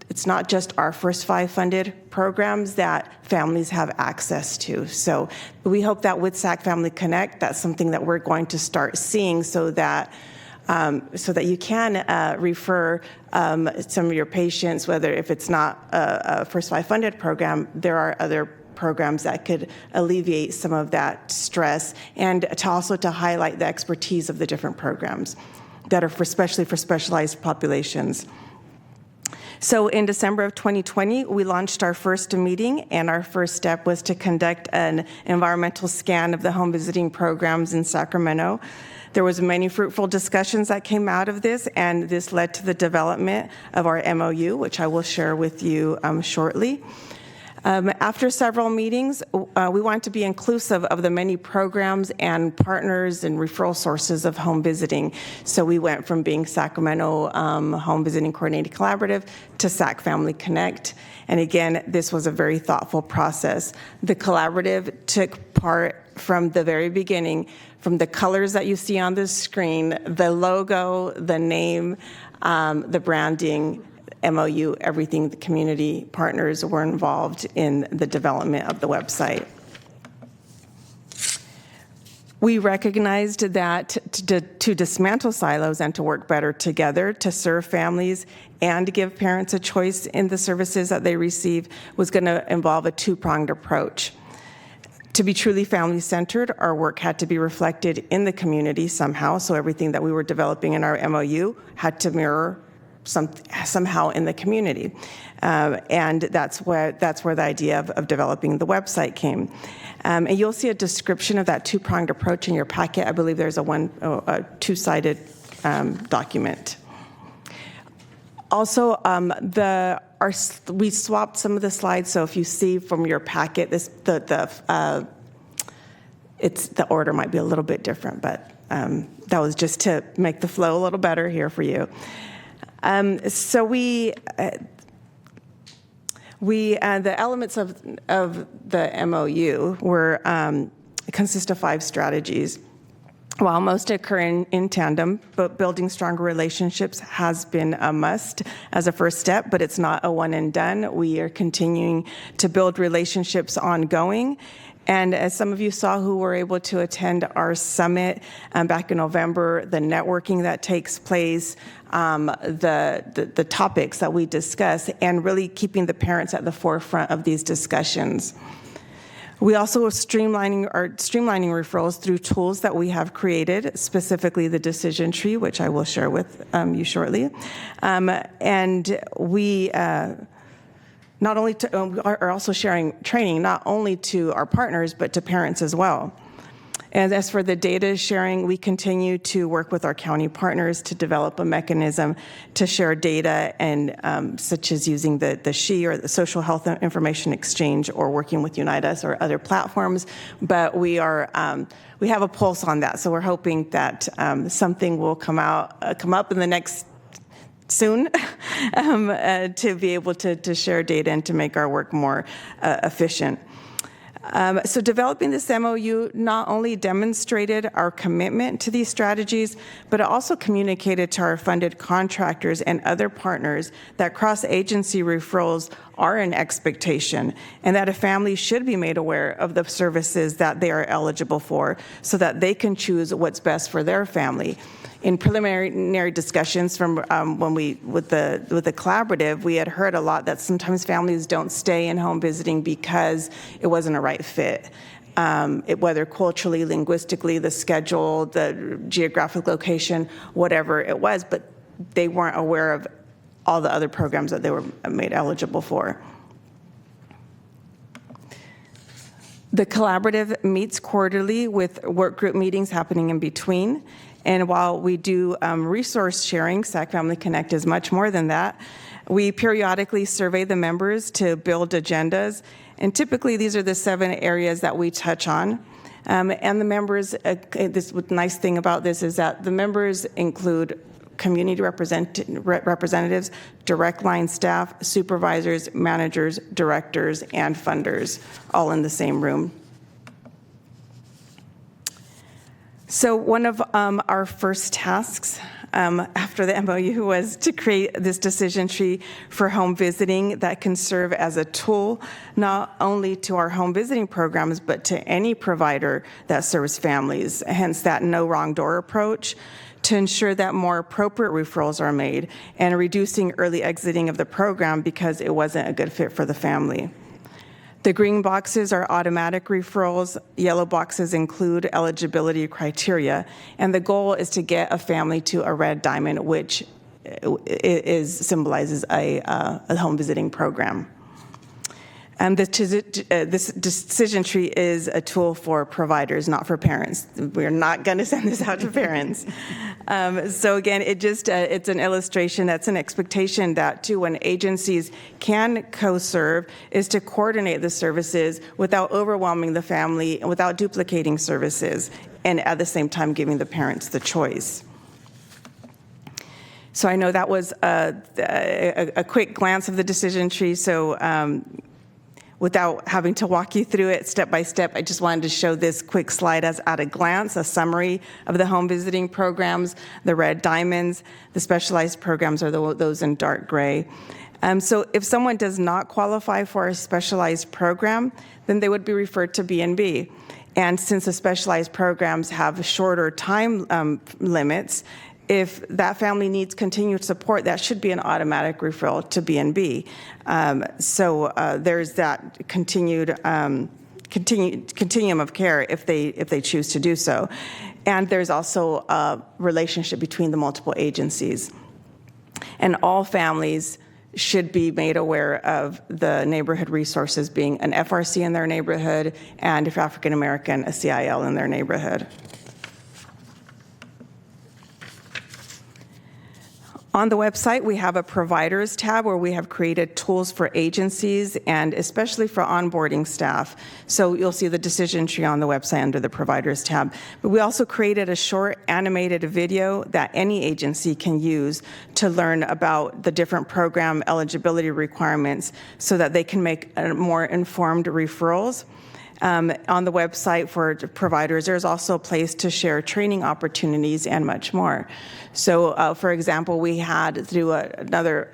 P: it's not just our First Five funded programs that families have access to. So we hope that with SAC Family Connect, that's something that we're going to start seeing, so that you can refer some of your patients, whether if it's not a First Five funded program, there are other programs that could alleviate some of that stress, and to highlight the expertise of the different programs that are especially for specialized populations. So in December of 2020, we launched our first meeting, and our first step was to conduct an environmental scan of the home visiting programs in Sacramento. There was many fruitful discussions that came out of this, and this led to the development of our MOU, which I will share with you shortly. After several meetings, we want to be inclusive of the many programs and partners and referral sources of home visiting. So we went from being Sacramento Home Visiting Coordinating Collaborative to SAC Family Connect. And again, this was a very thoughtful process. The collaborative took part from the very beginning, from the colors that you see on the screen, the logo, the name, the branding, MOU, everything. The community partners were involved in the development of the website. We recognized that to dismantle silos and to work better together to serve families and give parents a choice in the services that they receive was going to involve a two-pronged approach. To be truly family-centered, our work had to be reflected in the community somehow, so everything that we were developing in our MOU had to mirror somehow in the community. And that's where the idea of developing the website came. And you'll see a description of that two-pronged approach in your packet. I believe there's a two-sided document. Also, we swapped some of the slides, so if you see from your packet, the order might be a little bit different, but that was just to make the flow a little better here for you. So the elements of the MOU consist of 5 strategies. While most occur in tandem, but building stronger relationships has been a must as a first step, but it's not a one and done. We are continuing to build relationships ongoing. And as some of you saw who were able to attend our summit back in November, the networking that takes place, the topics that we discuss, and really keeping the parents at the forefront of these discussions. We also are streamlining referrals through tools that we have created, specifically the decision tree, which I will share with you shortly. And we not only are also sharing training not only to our partners but to parents as well. And as for the data sharing, we continue to work with our county partners to develop a mechanism to share data, and such as using the SHE or the Social Health Information Exchange, or working with Unite Us or other platforms. But we have a pulse on that, so we're hoping that something will come up in the next soon to be able to share data and to make our work more efficient. So developing this MOU not only demonstrated our commitment to these strategies, but it also communicated to our funded contractors and other partners that cross-agency referrals are an expectation, and that a family should be made aware of the services that they are eligible for so that they can choose what's best for their family. In preliminary discussions from with the collaborative, we had heard a lot that sometimes families don't stay in home visiting because it wasn't a right fit. Whether culturally, linguistically, the schedule, the geographic location, whatever it was, but they weren't aware of all the other programs that they were made eligible for. The collaborative meets quarterly with work group meetings happening in between. And while we do resource sharing, Sac Family Connect is much more than that. We periodically survey the members to build agendas, and typically these are the 7 areas that we touch on. And the members, the nice thing about this is that the members include community representatives, direct line staff, supervisors, managers, directors, and funders, all in the same room. So one of our first tasks after the MOU was to create this decision tree for home visiting that can serve as a tool not only to our home visiting programs, but to any provider that serves families, hence that no wrong door approach, to ensure that more appropriate referrals are made and reducing early exiting of the program because it wasn't a good fit for the family. The green boxes are automatic referrals. Yellow boxes include eligibility criteria. And the goal is to get a family to a red diamond, which symbolizes a home visiting program. And this decision tree is a tool for providers, not for parents. We're not going to send this out to parents. So again, it's an illustration. That's an expectation that too, when agencies can co-serve, is to coordinate the services without overwhelming the family and without duplicating services, and at the same time giving the parents the choice. So I know that was a quick glance of the decision tree. So. Without having to walk you through it step by step, I just wanted to show this quick slide as at a glance, a summary of the home visiting programs. The red diamonds, the specialized programs are those in dark gray. So if someone does not qualify for a specialized program, then they would be referred to B&B. And since the specialized programs have shorter time limits, if that family needs continued support, that should be an automatic referral to B&B. So there's that continuum of care if they choose to do so. And there's also a relationship between the multiple agencies. And all families should be made aware of the neighborhood resources being an FRC in their neighborhood, and if African American, a CIL in their neighborhood. On the website, we have a providers tab where we have created tools for agencies and especially for onboarding staff. So you'll see the decision tree on the website under the providers tab. But we also created a short animated video that any agency can use to learn about the different program eligibility requirements so that they can make more informed referrals. On the website for providers, there's also a place to share training opportunities and much more. So, for example, we had through another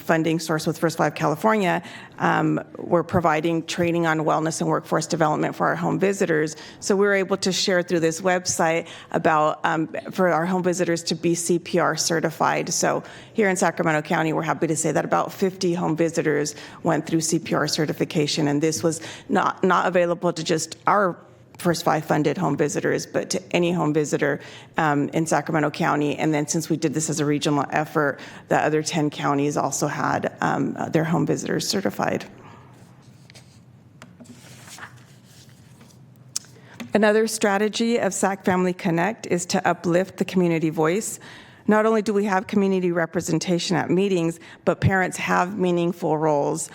P: funding source with First 5 California, we're providing training on wellness and workforce development for our home visitors. So we were able to share through this website about for our home visitors to be CPR certified. So here in Sacramento County, we're happy to say that about 50 home visitors went through CPR certification, and this was not available to just our First 5 funded home visitors, but to any home visitor in Sacramento County. And then since we did this as a regional effort, the other 10 counties also had their home visitors certified. Another strategy of SAC Family Connect is to uplift the community voice. Not only do we have community representation at meetings, but parents have meaningful roles.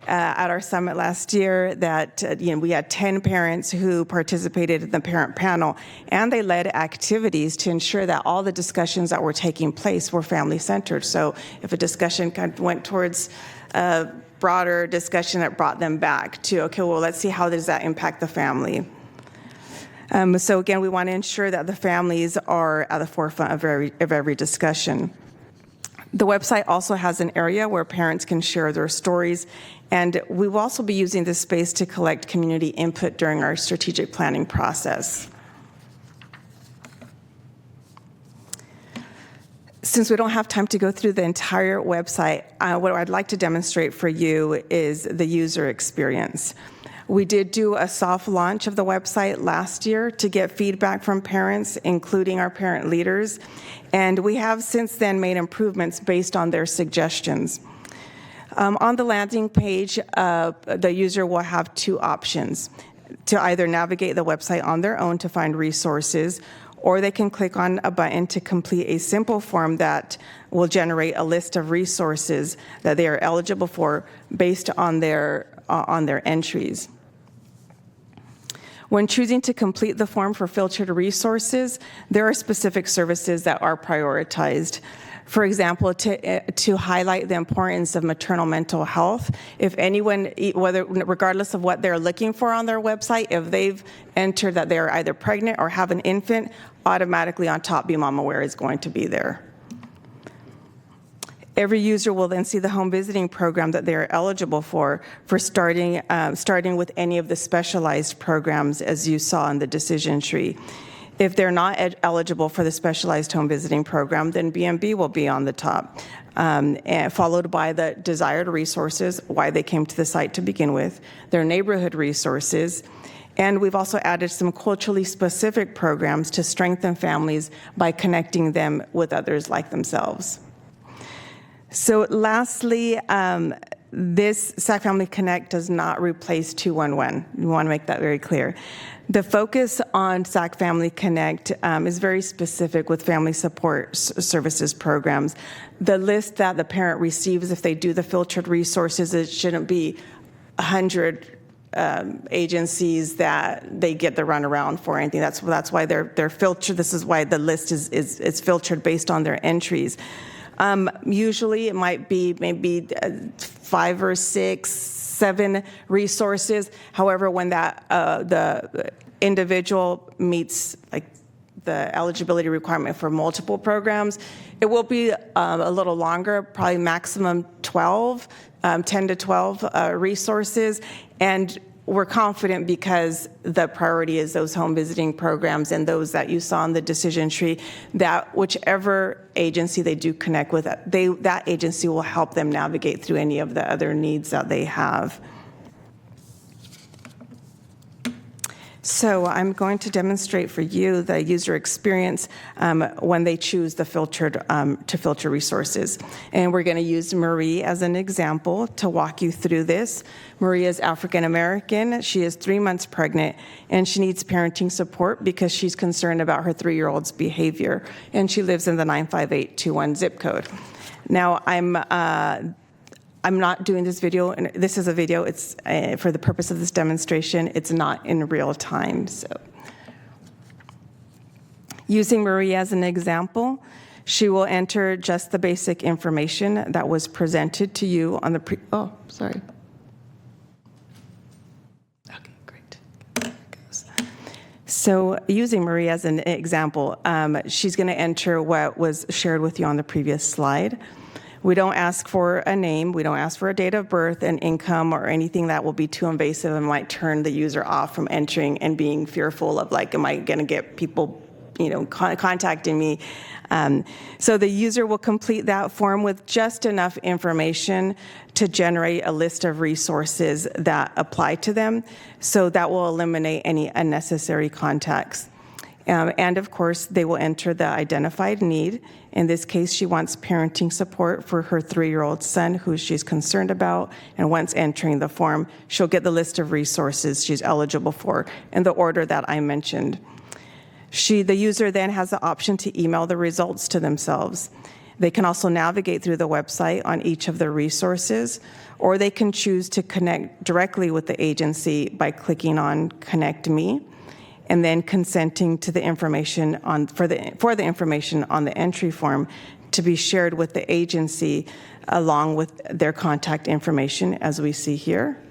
P: At our summit last year, that we had 10 parents who participated in the parent panel, and they led activities to ensure that all the discussions that were taking place were family-centered. So if a discussion kind of went towards a broader discussion, it brought them back to, okay, well, let's see how does that impact the family. So again, we want to ensure that the families are at the forefront of every discussion. The website also has an area where parents can share their stories, and we will also be using this space to collect community input during our strategic planning process. Since we don't have time to go through the entire website, what I'd like to demonstrate for you is the user experience. We did do a soft launch of the website last year to get feedback from parents, including our parent leaders, and we have since then made improvements based on their suggestions. On the landing page, the user will have two options: to either navigate the website on their own to find resources, or they can click on a button to complete a simple form that will generate a list of resources that they are eligible for based on their entries. When choosing to complete the form for filtered resources, there are specific services that are prioritized. For example, to highlight the importance of maternal mental health, if anyone, regardless of what they're looking for on their website, if they've entered that they are either pregnant or have an infant, automatically on top, Be Mom Aware is going to be there. Every user will then see the home visiting program that they are eligible for starting with any of the specialized programs, as you saw in the decision tree. If they're not eligible for the specialized home visiting program, then BMB will be on the top, and followed by the desired resources, why they came to the site to begin with, their neighborhood resources, and we've also added some culturally specific programs to strengthen families by connecting them with others like themselves. So lastly, this SAC Family Connect does not replace 211. We want to make that very clear. The focus on SAC Family Connect is very specific with family support services programs. The list that the parent receives if they do the filtered resources, it shouldn't be 100 agencies that they get the runaround for anything. That's why they're filtered. This is why the list is filtered based on their entries. Usually it might be maybe 5 or 6, 7 resources. However, when the individual meets like the eligibility requirement for multiple programs, it will be a little longer, probably maximum 12, 10 to 12 resources. And we're confident because the priority is those home visiting programs and those that you saw in the decision tree, that whichever agency they do connect with, that agency will help them navigate through any of the other needs that they have. So I'm going to demonstrate for you the user experience when they choose the to filter resources. And we're going to use Marie as an example to walk you through this. Marie is African American. She is 3 months pregnant, and she needs parenting support because she's concerned about her 3-year-old's behavior, and she lives in the 95821 zip code. Now, I'm not doing this video, and this is a video. It's for the purpose of this demonstration. It's not in real time. So, using Marie as an example, she will enter just the basic information that was presented to you on the oh, sorry. Okay, great. There it goes. So, using Marie as an example, she's going to enter what was shared with you on the previous slide. We don't ask for a name, we don't ask for a date of birth, an income, or anything that will be too invasive and might turn the user off from entering and being fearful of, like, am I going to get people, contacting me? So the user will complete that form with just enough information to generate a list of resources that apply to them. So that will eliminate any unnecessary contacts. And of course, they will enter the identified need. In this case, she wants parenting support for her 3-year-old son who she's concerned about. And once entering the form, she'll get the list of resources she's eligible for in the order that I mentioned. The user then has the option to email the results to themselves. They can also navigate through the website on each of the resources, or they can choose to connect directly with the agency by clicking on Connect Me, and then consenting to the information for the information on the entry form to be shared with the agency along with their contact information, as we see here.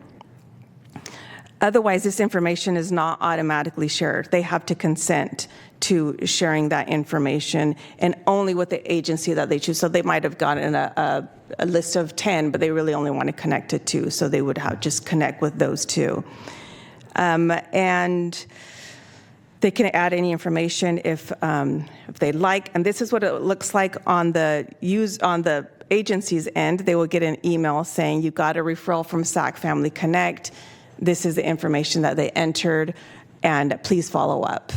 P: Otherwise, this information is not automatically shared. They have to consent to sharing that information, and only with the agency that they choose. So they might have gotten a list of 10, but they really only want to connect to 2, so they would have just connect with those 2. And they can add any information if they'd like, and this is what it looks like on the agency's end. They will get an email saying you got a referral from SAC Family Connect. This is the information that they entered, and please follow up.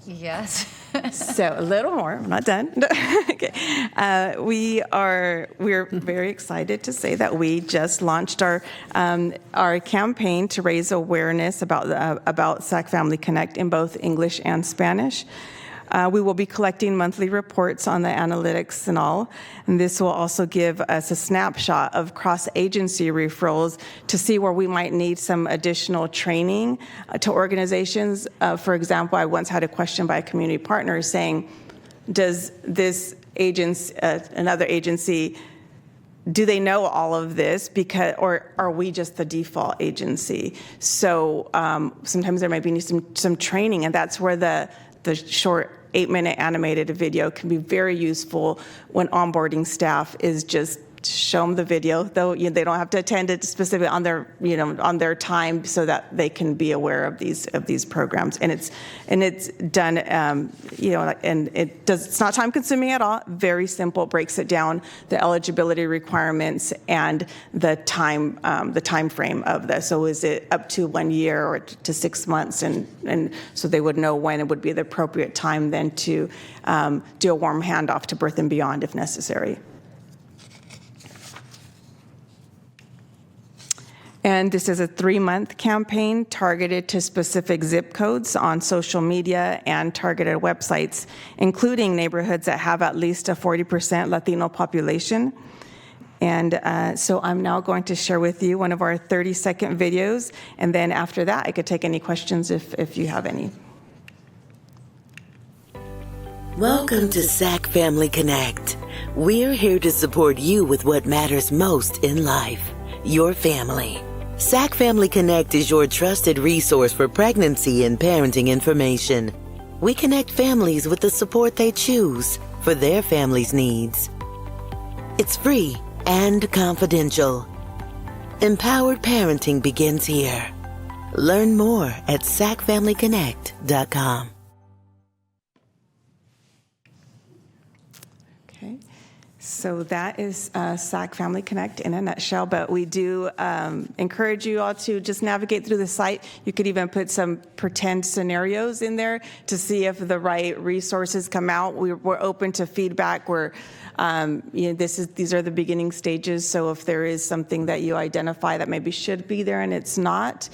G: Yes.
P: So a little more. I'm not done. Okay. We're very excited to say that we just launched our campaign to raise awareness about SAC Family Connect in both English and Spanish. We will be collecting monthly reports on the analytics and all, and this will also give us a snapshot of cross-agency referrals to see where we might need some additional training to organizations. For example, I once had a question by a community partner saying, does this agency, another agency, do they know all of this, or are we just the default agency? So sometimes there might be some training, and that's where the short 8-minute animated video can be very useful when onboarding staff is just show them the video, though they don't have to attend it specifically on their time, so that they can be aware of these programs. And it's done, and it's not time consuming at all. Very simple. Breaks it down, the eligibility requirements and the time frame of this. So is it up to 1 year or to 6 months, and so they would know when it would be the appropriate time then to do a warm handoff to Birth and Beyond if necessary. And this is a 3-month campaign targeted to specific zip codes on social media and targeted websites, including neighborhoods that have at least a 40% Latino population. And so I'm now going to share with you one of our 30-second videos, and then after that, I could take any questions if you have any.
Q: Welcome to SAC Family Connect. We're here to support you with what matters most in life, your family. SAC Family Connect is your trusted resource for pregnancy and parenting information. We connect families with the support they choose for their family's needs. It's free and confidential. Empowered parenting begins here. Learn more at sacfamilyconnect.com.
P: Okay. So that is SAC Family Connect in a nutshell, but we do encourage you all to just navigate through the site. You could even put some pretend scenarios in there to see if the right resources come out. We're open to feedback. These are the beginning stages, so if there is something that you identify that maybe should be there and it's not,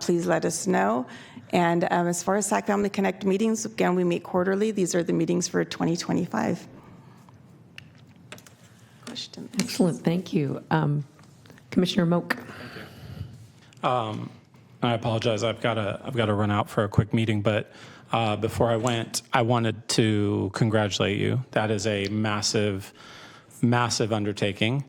P: please let us know. And as far as SAC Family Connect meetings, again, we meet quarterly. These are the meetings for 2025.
A: Excellent, thank you. Commissioner Moak.
E: I apologize. I've got to run out for a quick meeting, but before I went, I wanted to congratulate you. That is a massive, massive undertaking.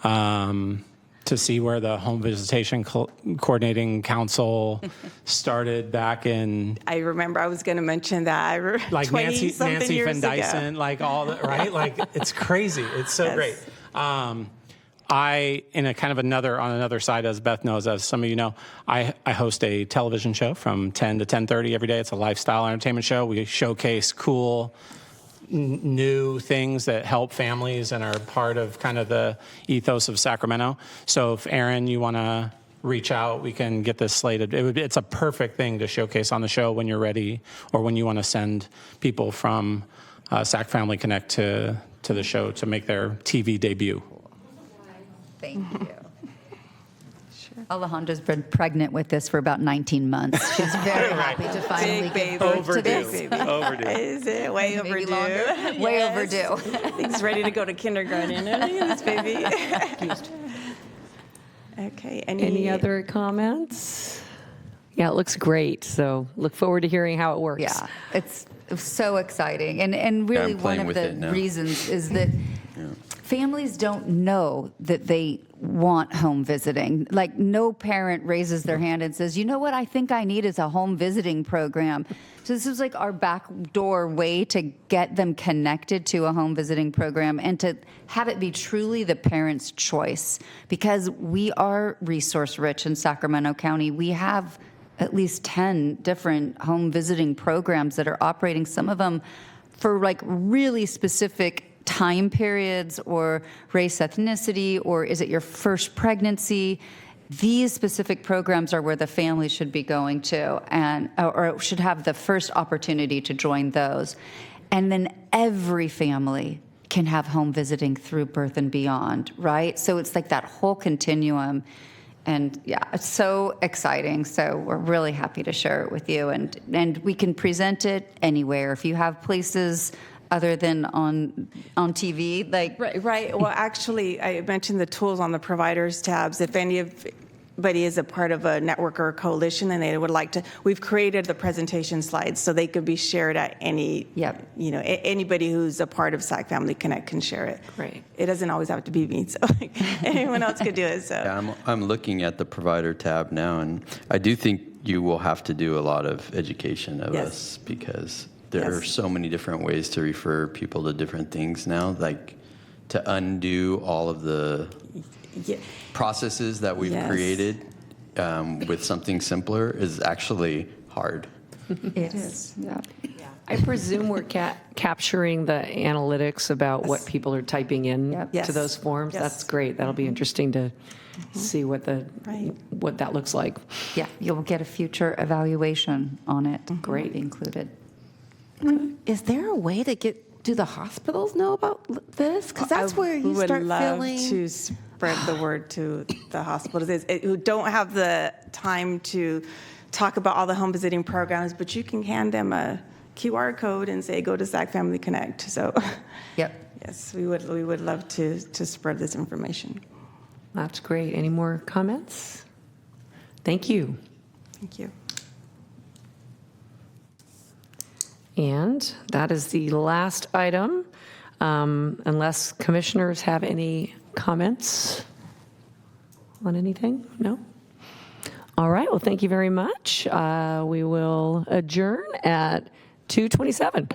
E: To see where the Home Visitation Coordinating Council started back in.
P: I remember I was going to mention that.
E: Like Nancy Van Dyson,
P: ago.
E: like all that, right? Like it's crazy. It's so great. I, in a kind of on another side, as Beth knows, as some of you know, I host a television show from 10 to 10:30 every day. It's a lifestyle entertainment show. We showcase cool, new things that help families and are part of kind of the ethos of Sacramento. So if Aaron, you want to reach out, we can get this slated. It's a perfect thing to showcase on the show when you're ready, or when you want to send people from SAC Family Connect to the show to make their TV debut.
G: Thank you. Alejandra's been pregnant with this for about 19 months. She's very happy to finally give birth to this.
P: Overdue. Is it way
G: Maybe
P: overdue?
G: longer. Way overdue.
P: He's ready to go to kindergarten. Look at this baby. Okay.
A: Any other comments? Yeah, it looks great. So look forward to hearing how it works.
G: Yeah, it's so exciting. And really one of the reasons is that families don't know that they want home visiting. Like no parent raises their hand and says, you know what I think I need is a home visiting program. So this is like our backdoor way to get them connected to a home visiting program and to have it be truly the parent's choice. Because we are resource rich in Sacramento County. We have at least 10 different home visiting programs that are operating, some of them for like really specific time periods or race, ethnicity, or is it your first pregnancy? These specific programs are where the family should be going to or should have the first opportunity to join those. And then every family can have home visiting through Birth and Beyond, right? So it's like that whole continuum. And yeah, it's so exciting. So we're really happy to share it with you. And we can present it anywhere. If you have places other than on TV, like
P: right. Well, actually, I mentioned the tools on the providers tabs. If anybody is a part of a network or a coalition and they would like to, we've created the presentation slides so they could be shared at any. Anybody who's a part of SAC Family Connect can share it.
A: Right.
P: It doesn't always have to be me, so anyone else could do it. So
D: yeah, I'm looking at the provider tab now, and I do think you will have to do a lot of education of us because there are so many different ways to refer people to different things now, like to undo all of the processes that we've created with something simpler is actually hard.
G: It is. Yeah.
A: I presume we're capturing the analytics about what people are typing in to those forms. That's great. That'll be interesting to see what that looks like.
G: Yeah, you'll get a future evaluation on it.
A: Great.
G: Be included.
J: Is there a way to do the hospitals know about this? Because that's where you start
P: would love
J: feeling.
P: to spread the word to the hospitals who don't have the time to talk about all the home visiting programs, but you can hand them a QR code and say, go to SAC Family Connect. So yes, we would love to spread this information.
A: That's great. Any more comments? Thank you.
P: Thank you.
A: And that is the last item, unless commissioners have any comments on anything? No? All right. Well, thank you very much. We will adjourn at 2:27.